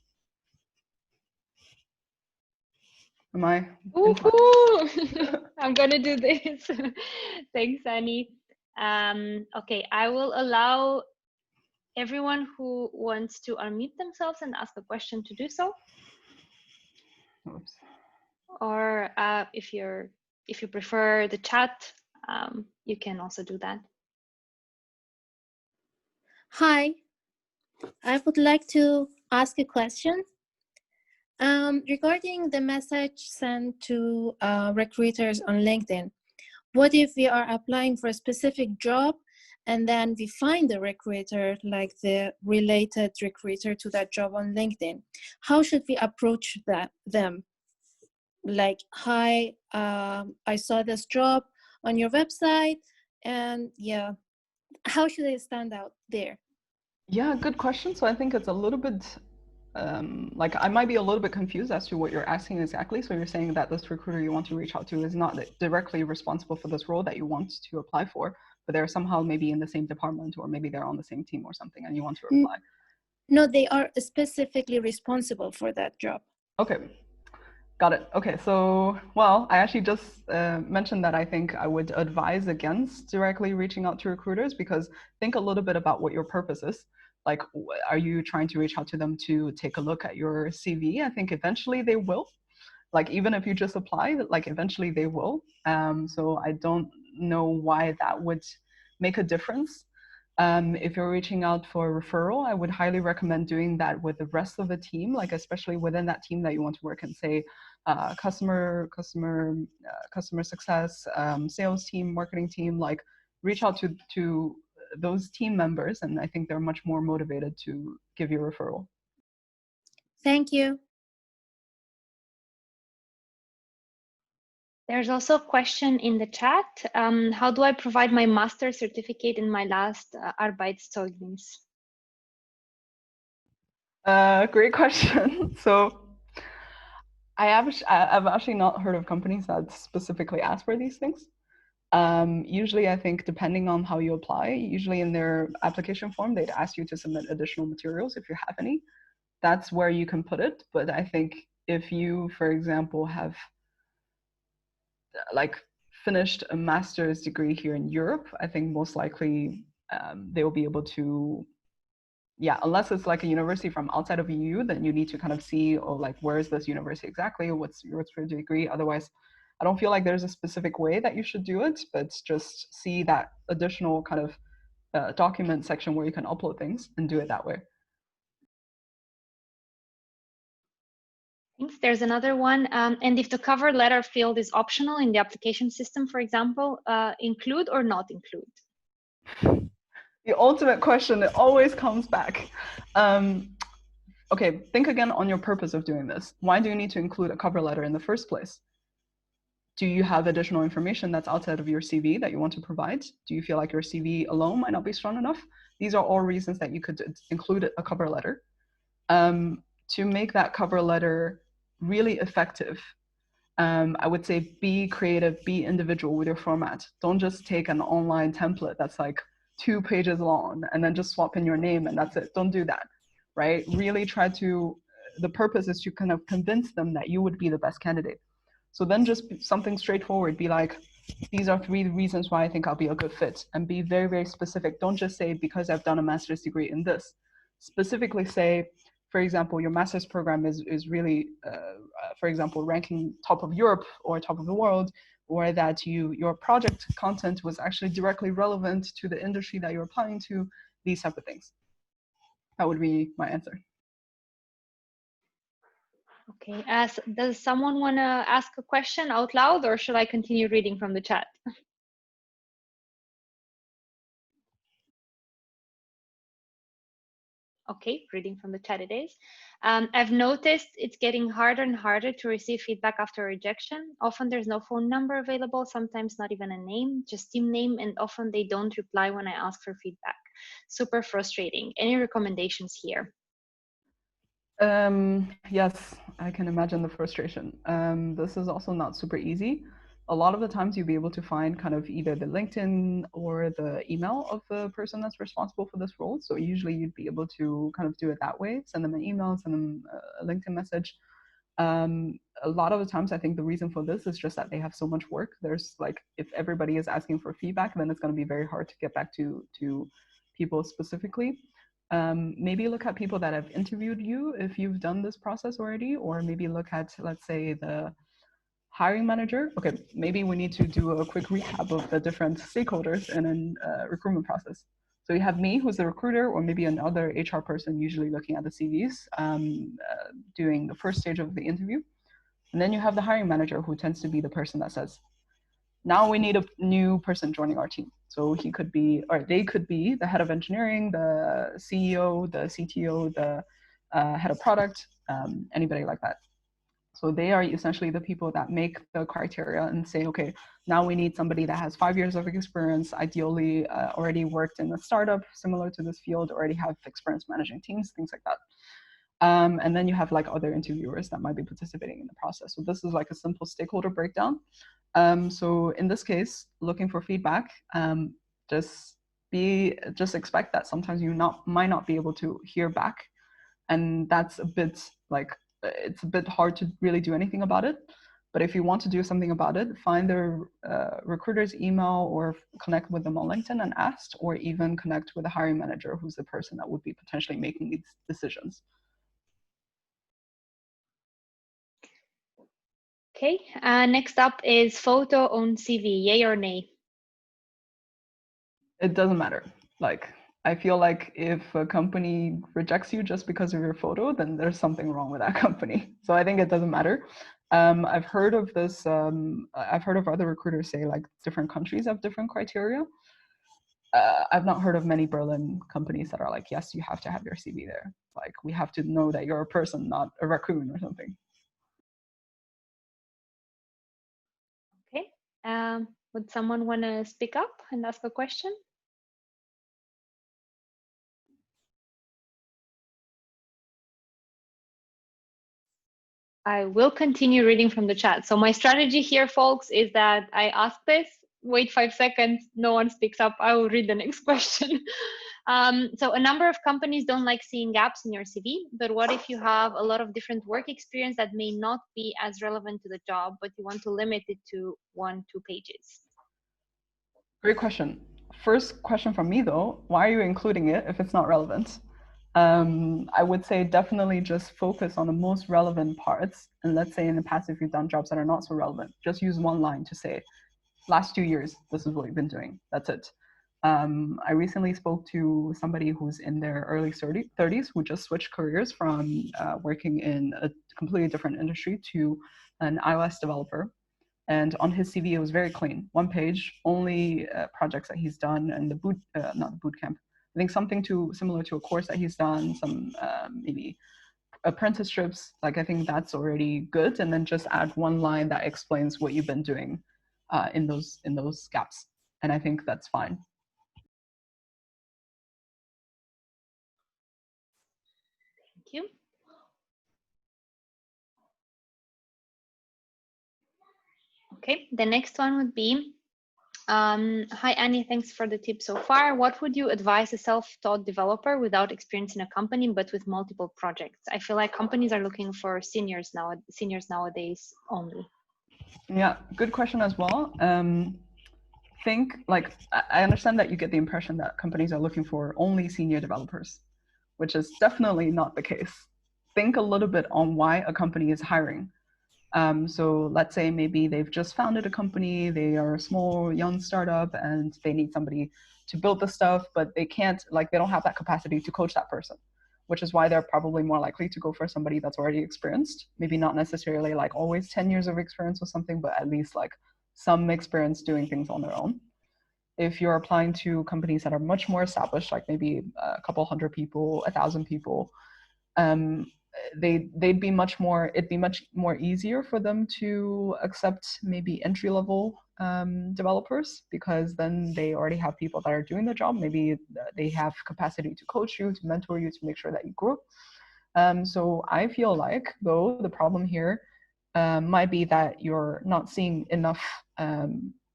Am I in time? I'm gonna do this. Thanks, Annie. Okay, I will allow everyone who wants to unmute themselves and ask a question to do so. Oops. Or if you prefer the chat, you can also do that. Hi, I would like to ask a question regarding the message sent to recruiters on LinkedIn. What if we are applying for a specific job and then we find a recruiter, like the related recruiter to that job on LinkedIn? How should we approach them? Like, hi, I saw this job on your website, and yeah, how should I stand out there? Yeah, good question. So I think it's a little bit like I might be a little bit confused as to what you're asking exactly. So you're saying that this recruiter you want to reach out to is not directly responsible for this role that you want to apply for, but they're somehow maybe in the same department, or maybe they're on the same team or something, and you want to apply. No, they are specifically responsible for that job. Okay. Got it. Okay, so, well, I actually just mentioned that I think I would advise against directly reaching out to recruiters, because think a little bit about what your purpose is. Like, are you trying to reach out to them to take a look at your CV? I think eventually they will. Like, even if you just apply, like, eventually they will. So I don't know why that would make a difference. If you're reaching out for a referral, I would highly recommend doing that with the rest of the team, like especially within that team that you want to work in, say customer success, sales team, marketing team. Like reach out to those team members, and I think they're much more motivated to give you a referral. Thank you. There's also a question in the chat. How do I provide my master's certificate in my last Arbeitszeugnis? Great question. So I've actually not heard of companies that specifically ask for these things. Usually, I think depending on how you apply, usually in their application form, they'd ask you to submit additional materials if you have any. That's where you can put it. But I think if you, for example, have like finished a master's degree here in Europe, I think most likely they will be able to, yeah, unless it's like a university from outside of EU, then you need to kind of see, oh, like, where is this university exactly? What's your degree? Otherwise, I don't feel like there's a specific way that you should do it, but just see that additional kind of document section where you can upload things and do it that way. Thanks. There's another one. And if the cover letter field is optional in the application system, for example, include or not include? The ultimate question that always comes back. Okay, think again on your purpose of doing this. Why do you need to include a cover letter in the first place? Do you have additional information that's outside of your CV that you want to provide? Do you feel like your CV alone might not be strong enough? These are all reasons that you could include a cover letter. To make that cover letter really effective, I would say be creative, be individual with your format. Don't just take an online template that's like 2 pages long and then just swap in your name and that's it. Don't do that, right? Really try to, the purpose is to kind of convince them that you would be the best candidate. So then just something straightforward, be like, these are 3 reasons why I think I'll be a good fit, and be very, very specific. Don't just say, because I've done a master's degree in this. Specifically say, for example, your master's program is really, for example, ranking top of Europe or top of the world, or that your project content was actually directly relevant to the industry that you're applying to, these type of things. That would be my answer. Okay, does someone want to ask a question out loud, or should I continue reading from the chat? Okay, reading from the chat it is. I've noticed it's getting harder and harder to receive feedback after rejection. Often there's no phone number available, sometimes not even a name, just team name, and often they don't reply when I ask for feedback. Super frustrating. Any recommendations here? Yes, I can imagine the frustration. This is also not super easy. A lot of the times you'll be able to find kind of either the LinkedIn or the email of the person that's responsible for this role. So usually you'd be able to kind of do it that way, send them an email, send them a LinkedIn message. A lot of the times I think the reason for this is just that they have so much work. There's like, if everybody is asking for feedback, then it's going to be very hard to get back to people specifically. Maybe look at people that have interviewed you if you've done this process already, or maybe look at, let's say, the hiring manager. Okay, maybe we need to do a quick recap of the different stakeholders in a recruitment process. So you have me, who's the recruiter, or maybe another HR person, usually looking at the CVs, doing the first stage of the interview. And then you have the hiring manager, who tends to be the person that says, now we need a new person joining our team. So he could be, or they could be the head of engineering, the CEO, the CTO, the head of product, anybody like that. So they are essentially the people that make the criteria and say, okay, now we need somebody that has 5 years of experience, ideally already worked in a startup similar to this field, already have experience managing teams, things like that. And then you have like other interviewers that might be participating in the process. So this is like a simple stakeholder breakdown. So in this case, looking for feedback, just expect that sometimes you might not be able to hear back, and that's a bit like, it's a bit hard to really do anything about it. But if you want to do something about it, find their recruiter's email or connect with them on LinkedIn and ask, or even connect with the hiring manager, who's the person that would be potentially making these decisions. Okay, next up is photo on CV, yay or nay? It doesn't matter. Like, I feel like if a company rejects you just because of your photo, then there's something wrong with that company. So I think it doesn't matter. I've heard of this, I've heard of other recruiters say like different countries have different criteria. I've not heard of many Berlin companies that are like, yes, you have to have your CV there. Like, we have to know that you're a person, not a raccoon or something. Okay, would someone want to speak up and ask a question? I will continue reading from the chat. So my strategy here, folks, is that I ask this, wait 5 seconds, no one speaks up, I will read the next question. So a number of companies don't like seeing gaps in your CV, but what if you have a lot of different work experience that may not be as relevant to the job, but you want to limit it to 1-2 pages? Great question. First question from me though, why are you including it if it's not relevant? I would say definitely just focus on the most relevant parts. And let's say in the past, if you've done jobs that are not so relevant, just use one line to say, last 2 years, this is what you've been doing. That's it. I recently spoke to somebody who's in their early 30s who just switched careers from working in a completely different industry to an iOS developer. And on his CV, it was very clean. One page, only projects that he's done, and not the boot camp. I think something similar to a course that he's done, some maybe apprenticeships. Like, I think that's already good. And then just add one line that explains what you've been doing in those gaps. And I think that's fine. Thank you. Okay, the next one would be, hi Annie, thanks for the tip so far. What would you advise a self-taught developer without experience in a company but with multiple projects? I feel like companies are looking for seniors nowadays only. Yeah, good question as well. Think like, I understand that you get the impression that companies are looking for only senior developers, which is definitely not the case. Think a little bit on why a company is hiring. So let's say maybe they've just founded a company, they are a small, young startup, and they need somebody to build the stuff, but they can't, like, they don't have that capacity to coach that person, which is why they're probably more likely to go for somebody that's already experienced. Maybe not necessarily like always 10 years of experience or something, but at least like some experience doing things on their own. If you're applying to companies that are much more established, like maybe a couple hundred people, 1,000 people, um, they'd be much more, it'd be much more easier for them to accept maybe entry level developers, because then they already have people that are doing the job. Maybe they have capacity to coach you, to mentor you, to make sure that you grow. So I feel like, though, the problem here might be that you're not seeing enough,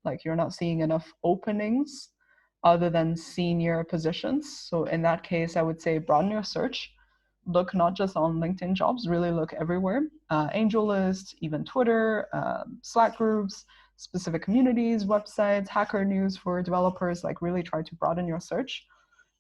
like you're not seeing enough openings other than senior positions. So in that case, I would say broaden your search. Look not just on LinkedIn jobs, really look everywhere. AngelList, even Twitter, Slack groups, specific communities, websites, hacker news for developers, like really try to broaden your search.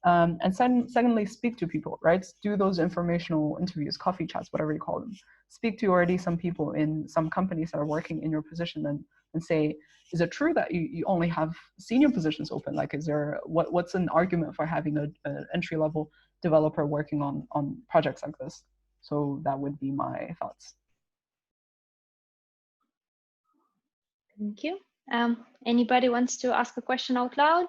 And secondly, speak to people, right? Do those informational interviews, coffee chats, whatever you call them. Speak to already some people in some companies that are working in your position, and say, is it true that you only have senior positions open? Like, is there, what's an argument for having an entry level developer working on projects like this? So that would be my thoughts. Thank you. Anybody wants to ask a question out loud?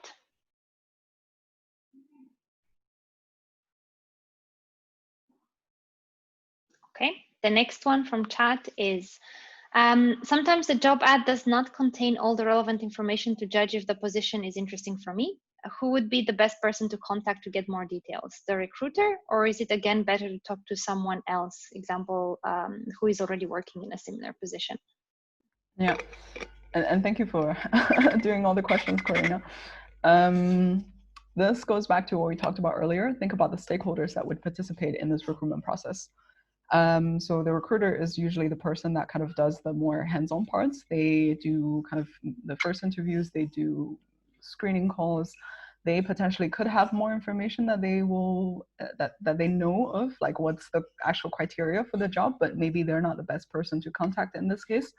Okay, the next one from chat is, sometimes the job ad does not contain all the relevant information to judge if the position is interesting for me. Who would be the best person to contact to get more details? The recruiter, or is it again better to talk to someone else, example, who is already working in a similar position? Yeah, and thank you for doing all the questions, Corina. This goes back to what we talked about earlier. Think about the stakeholders that would participate in this recruitment process. So the recruiter is usually the person that kind of does the more hands-on parts. They do kind of the first interviews, they do screening calls. They potentially could have more information that they will that they know of, like what's the actual criteria for the job, but maybe they're not the best person to contact in this case.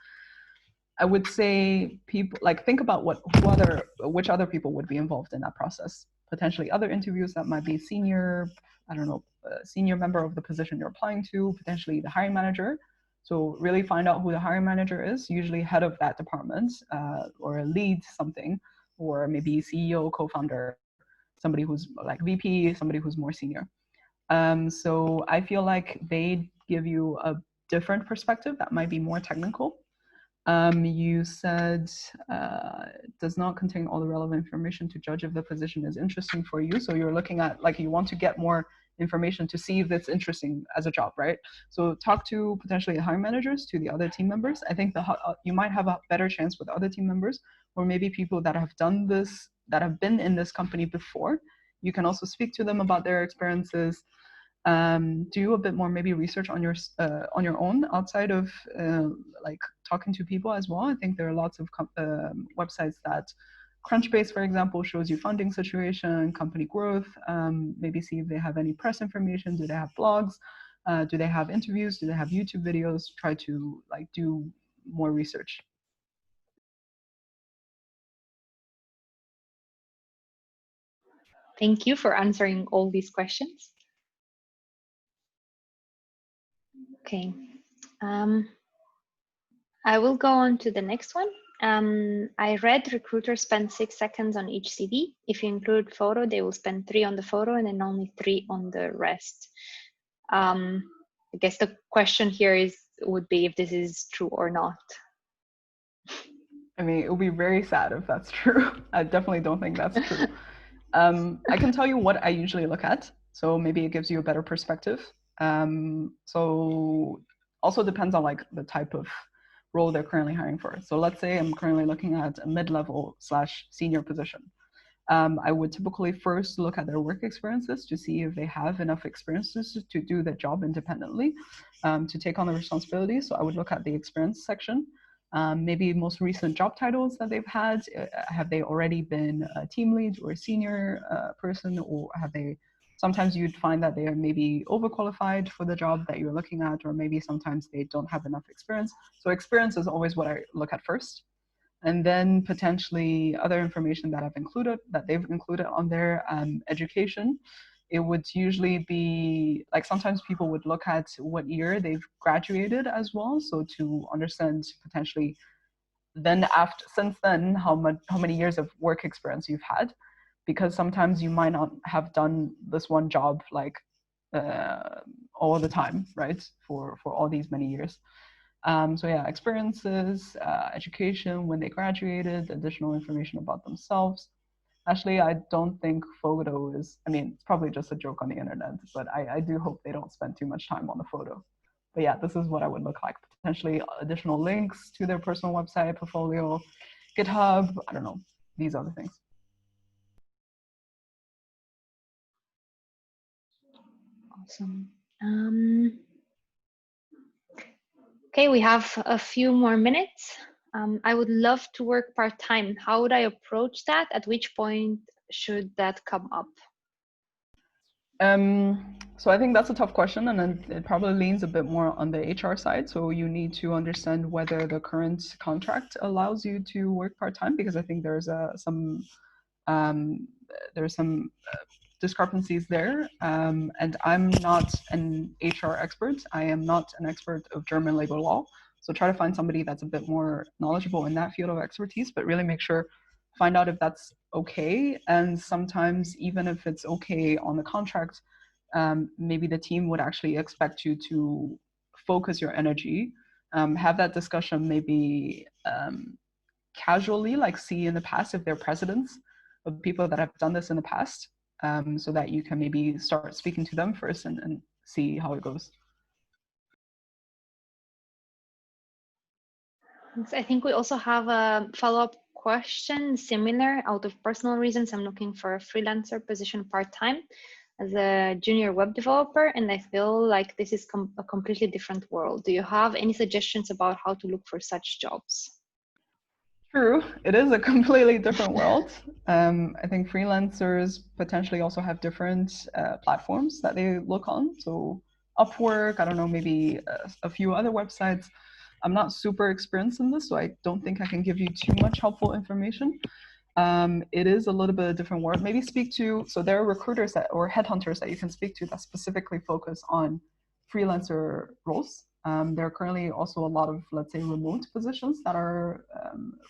I would say people, like, think about which other people would be involved in that process. Potentially other interviews that might be senior, I don't know, senior member of the position you're applying to, potentially the hiring manager. So really find out who the hiring manager is, usually head of that department, or a lead something, or maybe CEO, co-founder, somebody who's like VP, somebody who's more senior. So I feel like they give you a different perspective that might be more technical. You said does not contain all the relevant information to judge if the position is interesting for you. So you're looking at, like, you want to get more information to see if it's interesting as a job, right? So talk to potentially the hiring managers, to the other team members. I think you might have a better chance with other team members, or maybe people that have done this, that have been in this company before. You can also speak to them about their experiences. Do a bit more maybe research on your own outside of like talking to people as well. I think there are lots of websites that Crunchbase, for example, shows you funding situation, company growth. Maybe see if they have any press information. Do they have blogs? Do they have interviews? Do they have YouTube videos? Try to like do more research. Thank you for answering all these questions. Okay, I will go on to the next one. I read recruiters spend 6 seconds on each CV. If you include photo, they will spend 3 on the photo and then only 3 on the rest. I guess the question here would be if this is true or not. I mean, it would be very sad if that's true. I definitely don't think that's true. I can tell you what I usually look at, so maybe it gives you a better perspective. So also depends on like the type of role they're currently hiring for. So let's say I'm currently looking at a mid-level / senior position. I would typically first look at their work experiences to see if they have enough experiences to do the job independently, to take on the responsibility. So I would look at the experience section. Maybe most recent job titles that they've had. Have they already been a team lead or a senior person, or have they sometimes you'd find that they are maybe overqualified for the job that you're looking at, or maybe sometimes they don't have enough experience. So experience is always what I look at first. And then potentially other information that they've included on their education. It would usually be like, sometimes people would look at what year they've graduated as well. So to understand potentially then since then, how many years of work experience you've had, because sometimes you might not have done this one job like all the time, right? For all these many years. So yeah, experiences, education, when they graduated, additional information about themselves. Actually, I don't think photo is, I mean, it's probably just a joke on the internet, but I do hope they don't spend too much time on the photo. But yeah, this is what I would look like. Potentially additional links to their personal website, portfolio, GitHub, I don't know, these other things. Awesome. Okay, we have a few more minutes. I would love to work part-time. How would I approach that? At which point should that come up? So I think that's a tough question, and then it probably leans a bit more on the HR side. So you need to understand whether the current contract allows you to work part-time, because I think there's some discrepancies there. And I'm not an HR expert. I am not an expert of German labor law. So try to find somebody that's a bit more knowledgeable in that field of expertise, but really make sure, find out if that's okay. And sometimes even if it's okay on the contract, maybe the team would actually expect you to focus your energy, have that discussion maybe casually, like see in the past if they're precedents of people that have done this in the past, so that you can maybe start speaking to them first and see how it goes. I think we also have a follow-up question, similar. Out of personal reasons, I'm looking for a freelancer position part-time as a junior web developer, and I feel like this is a completely different world. Do you have any suggestions about how to look for such jobs? True, it is a completely different world. I think freelancers potentially also have different platforms that they look on. So Upwork, I don't know, maybe a few other websites. I'm not super experienced in this, so I don't think I can give you too much helpful information. It is a little bit of a different world. Maybe speak to, so there are recruiters or headhunters that you can speak to that specifically focus on freelancer roles. There are currently also a lot of, let's say, remote positions that are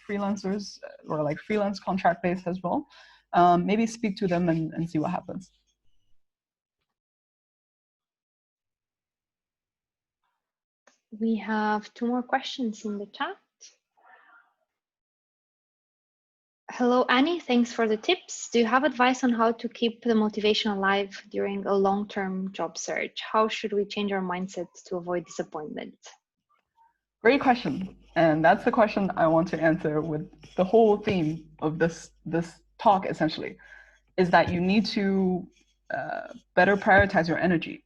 freelancers or like freelance contract based as well. Maybe speak to them and see what happens. We have 2 more questions in the chat. Hello, Annie. Thanks for the tips. Do you have advice on how to keep the motivation alive during a long-term job search? How should we change our mindset to avoid disappointment? Great question. And that's the question I want to answer with the whole theme of this talk, essentially, is that you need to better prioritize your energy.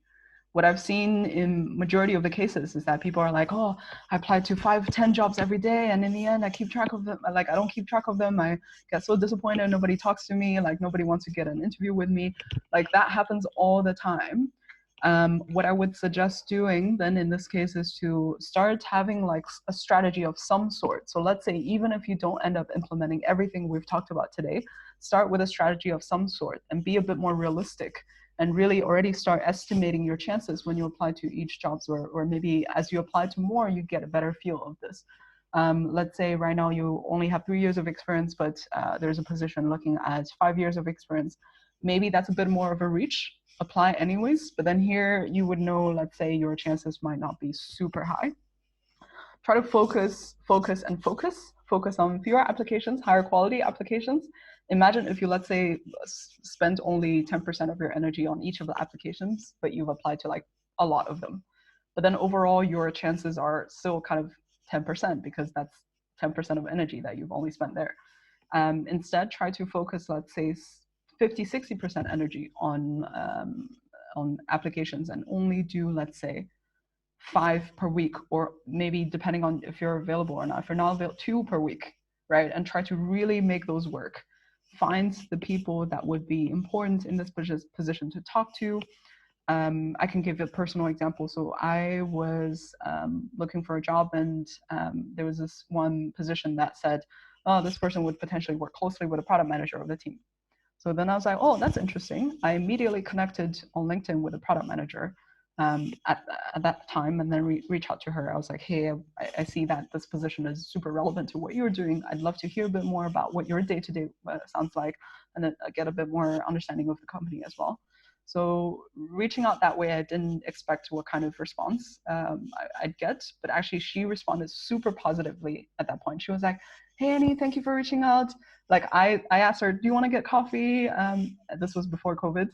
What I've seen in majority of the cases is that people are like, oh, I applied to 5-10 jobs every day, and in the end I keep track of them. Like, I don't keep track of them. I get so disappointed. Nobody talks to me. Like, nobody wants to get an interview with me. Like, that happens all the time. What I would suggest doing then in this case is to start having like a strategy of some sort. So let's say even if you don't end up implementing everything we've talked about today, start with a strategy of some sort and be a bit more realistic and really already start estimating your chances when you apply to each jobs, or maybe as you apply to more, you get a better feel of this. Let's say right now you only have 3 years of experience, but there's a position looking at 5 years of experience. Maybe that's a bit more of a reach. Apply anyways, but then here you would know, let's say your chances might not be super high. Try to focus on fewer applications, higher quality applications. Imagine if you, let's say, spend only 10% of your energy on each of the applications, but you've applied to like a lot of them. But then overall, your chances are still kind of 10% because that's 10% of energy that you've only spent there. Instead, try to focus, let's say, 50-60% energy on applications and only do, let's say, 5 per week, or maybe depending on if you're available or not. If you're not available, 2 per week, right? And try to really make those work. find the people that would be important in this position to talk to. I can give a personal example. So I was looking for a job, and there was this one position that said, oh, this person would potentially work closely with a product manager of the team. So then I was like, oh, that's interesting. I immediately connected on LinkedIn with a product manager at that time, and then reach out to her. I was like, hey, I see that this position is super relevant to what you're doing. I'd love to hear a bit more about what your day-to-day sounds like, and then get a bit more understanding of the company as well. So reaching out that way, I didn't expect what kind of response I'd get, but actually she responded super positively at that point. She was like, hey, Annie, thank you for reaching out. Like I asked her, do you want to get coffee? This was before COVID.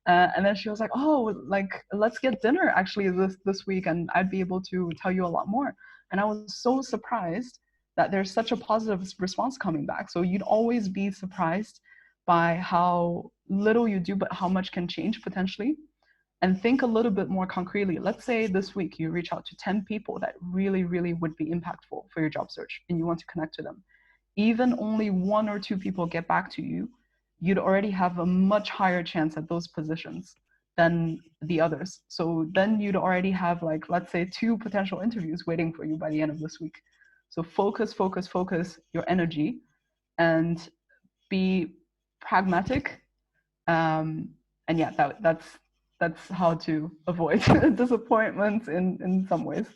And then she was like, oh, like, let's get dinner actually this week, and I'd be able to tell you a lot more. And I was so surprised that there's such a positive response coming back. So you'd always be surprised by how little you do, but how much can change potentially. And think a little bit more concretely. Let's say this week you reach out to 10 people that really, really would be impactful for your job search, and you want to connect to them. Even only 1 or 2 people get back to you, you'd already have a much higher chance at those positions than the others. So then you'd already have, like, let's say 2 potential interviews waiting for you by the end of this week. So focus your energy and be pragmatic. And yeah, that's how to avoid disappointments in some ways.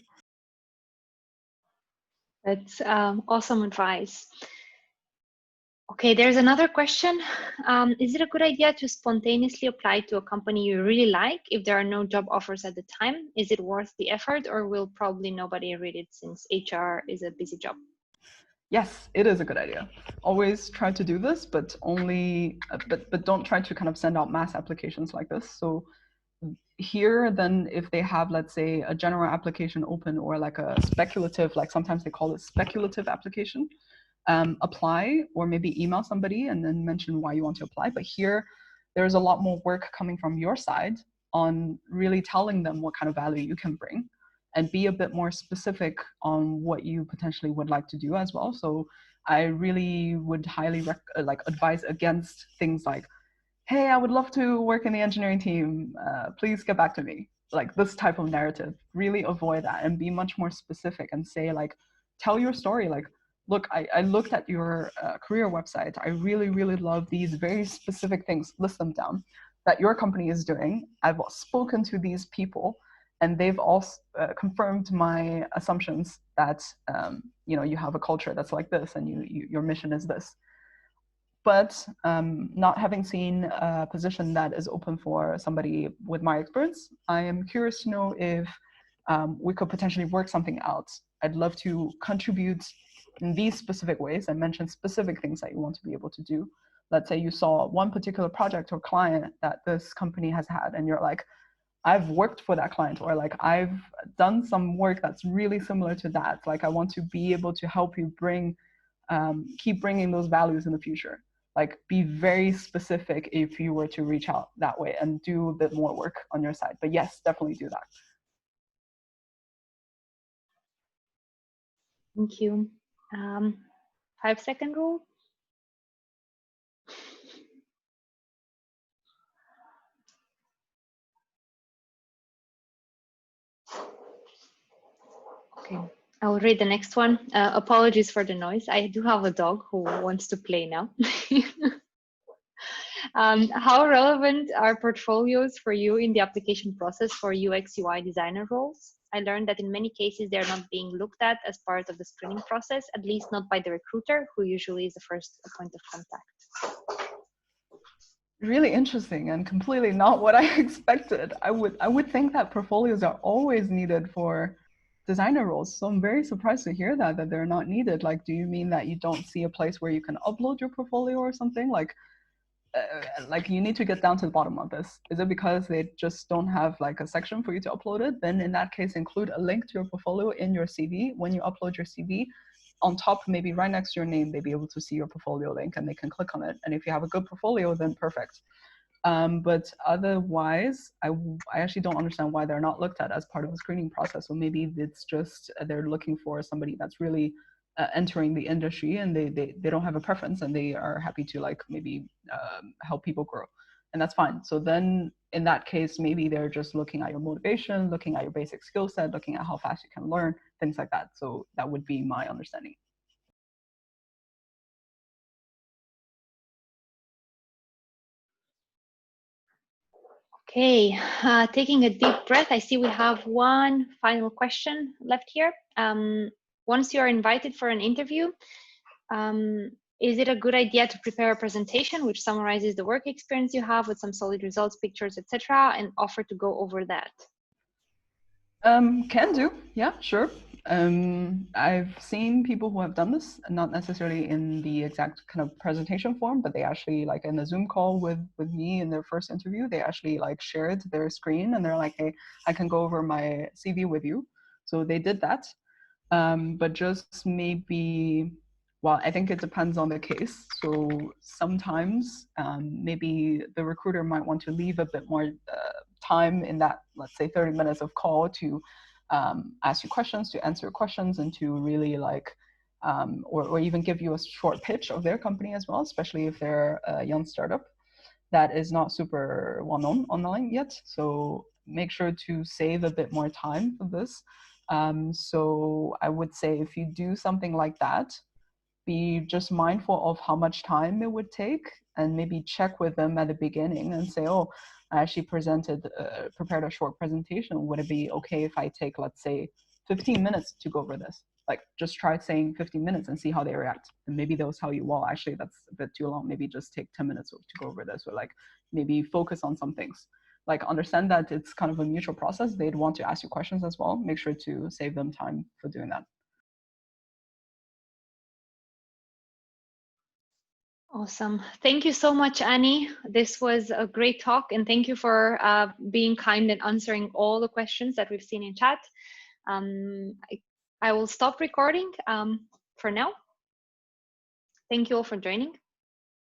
That's awesome advice. Okay, there's another question. Is it a good idea to spontaneously apply to a company you really like if there are no job offers at the time? Is it worth the effort, or will probably nobody read it since HR is a busy job? Yes, it is a good idea. Always try to do this, but only, but don't try to kind of send out mass applications like this. So here, then if they have, let's say, a general application open, or like a speculative, like sometimes they call it speculative application, apply, or maybe email somebody and then mention why you want to apply. But here, there's a lot more work coming from your side on really telling them what kind of value you can bring, and be a bit more specific on what you potentially would like to do as well. So I really would highly advise against things like, hey, I would love to work in the engineering team. Please get back to me. Like this type of narrative, really avoid that and be much more specific and say, like, tell your story. Like, look, I looked at your career website. I really, really love these very specific things. List them down that your company is doing. I've spoken to these people, and they've all confirmed my assumptions that you have a culture that's like this, and your mission is this. But not having seen a position that is open for somebody with my experience, I am curious to know if we could potentially work something out. I'd love to contribute in these specific ways and mention specific things that you want to be able to do. Let's say you saw one particular project or client that this company has had, and you're like, I've worked for that client, or like, I've done some work that's really similar to that. Like, I want to be able to help you keep bringing those values in the future. Like, be very specific if you were to reach out that way, and do a bit more work on your side. But yes, definitely do that. Thank you. 5-second rule. Okay, I will read the next one. Apologies for the noise. I do have a dog who wants to play now. How relevant are portfolios for you in the application process for UX UI designer roles? I learned that in many cases, they're not being looked at as part of the screening process, at least not by the recruiter, who usually is the first point of contact. Really interesting, and completely not what I expected. I would think that portfolios are always needed for designer roles. So I'm very surprised to hear that they're not needed. Like, do you mean that you don't see a place where you can upload your portfolio or something? Like you need to get down to the bottom of this. Is it because they just don't have like a section for you to upload it? Then in that case, include a link to your portfolio in your CV. When you upload your CV, on top, maybe right next to your name, they'll be able to see your portfolio link and they can click on it. And if you have a good portfolio, then perfect. But otherwise, I actually don't understand why they're not looked at as part of the screening process. So maybe it's just they're looking for somebody that's really entering the industry, and they don't have a preference, and they are happy to like maybe help people grow, and that's fine. So then in that case, maybe they're just looking at your motivation, looking at your basic skill set, looking at how fast you can learn, things like that. So that would be my understanding. Okay, taking a deep breath, I see we have one final question left here. Once you're invited for an interview, is it a good idea to prepare a presentation which summarizes the work experience you have with some solid results, pictures, etc., and offer to go over that? Can do, yeah, sure. I've seen people who have done this, not necessarily in the exact kind of presentation form, but they actually, like in a Zoom call with me in their first interview, they actually like shared their screen and they're like, hey, I can go over my CV with you. So they did that. But just maybe, well, I think it depends on the case. So sometimes maybe the recruiter might want to leave a bit more time in that, let's say, 30 minutes of call to ask you questions, to answer questions, and to really like, or even give you a short pitch of their company as well, especially if they're a young startup that is not super well known online yet. So make sure to save a bit more time for this. So I would say if you do something like that, be just mindful of how much time it would take, and maybe check with them at the beginning and say, oh, I actually prepared a short presentation. Would it be okay if I take, let's say, 15 minutes to go over this? Like, just try saying 15 minutes and see how they react. And maybe they'll tell you, well, actually, that's a bit too long. Maybe just take 10 minutes to go over this, or like maybe focus on some things. Like, understand that it's kind of a mutual process. They'd want to ask you questions as well. Make sure to save them time for doing that. Awesome. Thank you so much, Annie. This was a great talk, and thank you for being kind and answering all the questions that we've seen in chat. I will stop recording for now. Thank you all for joining.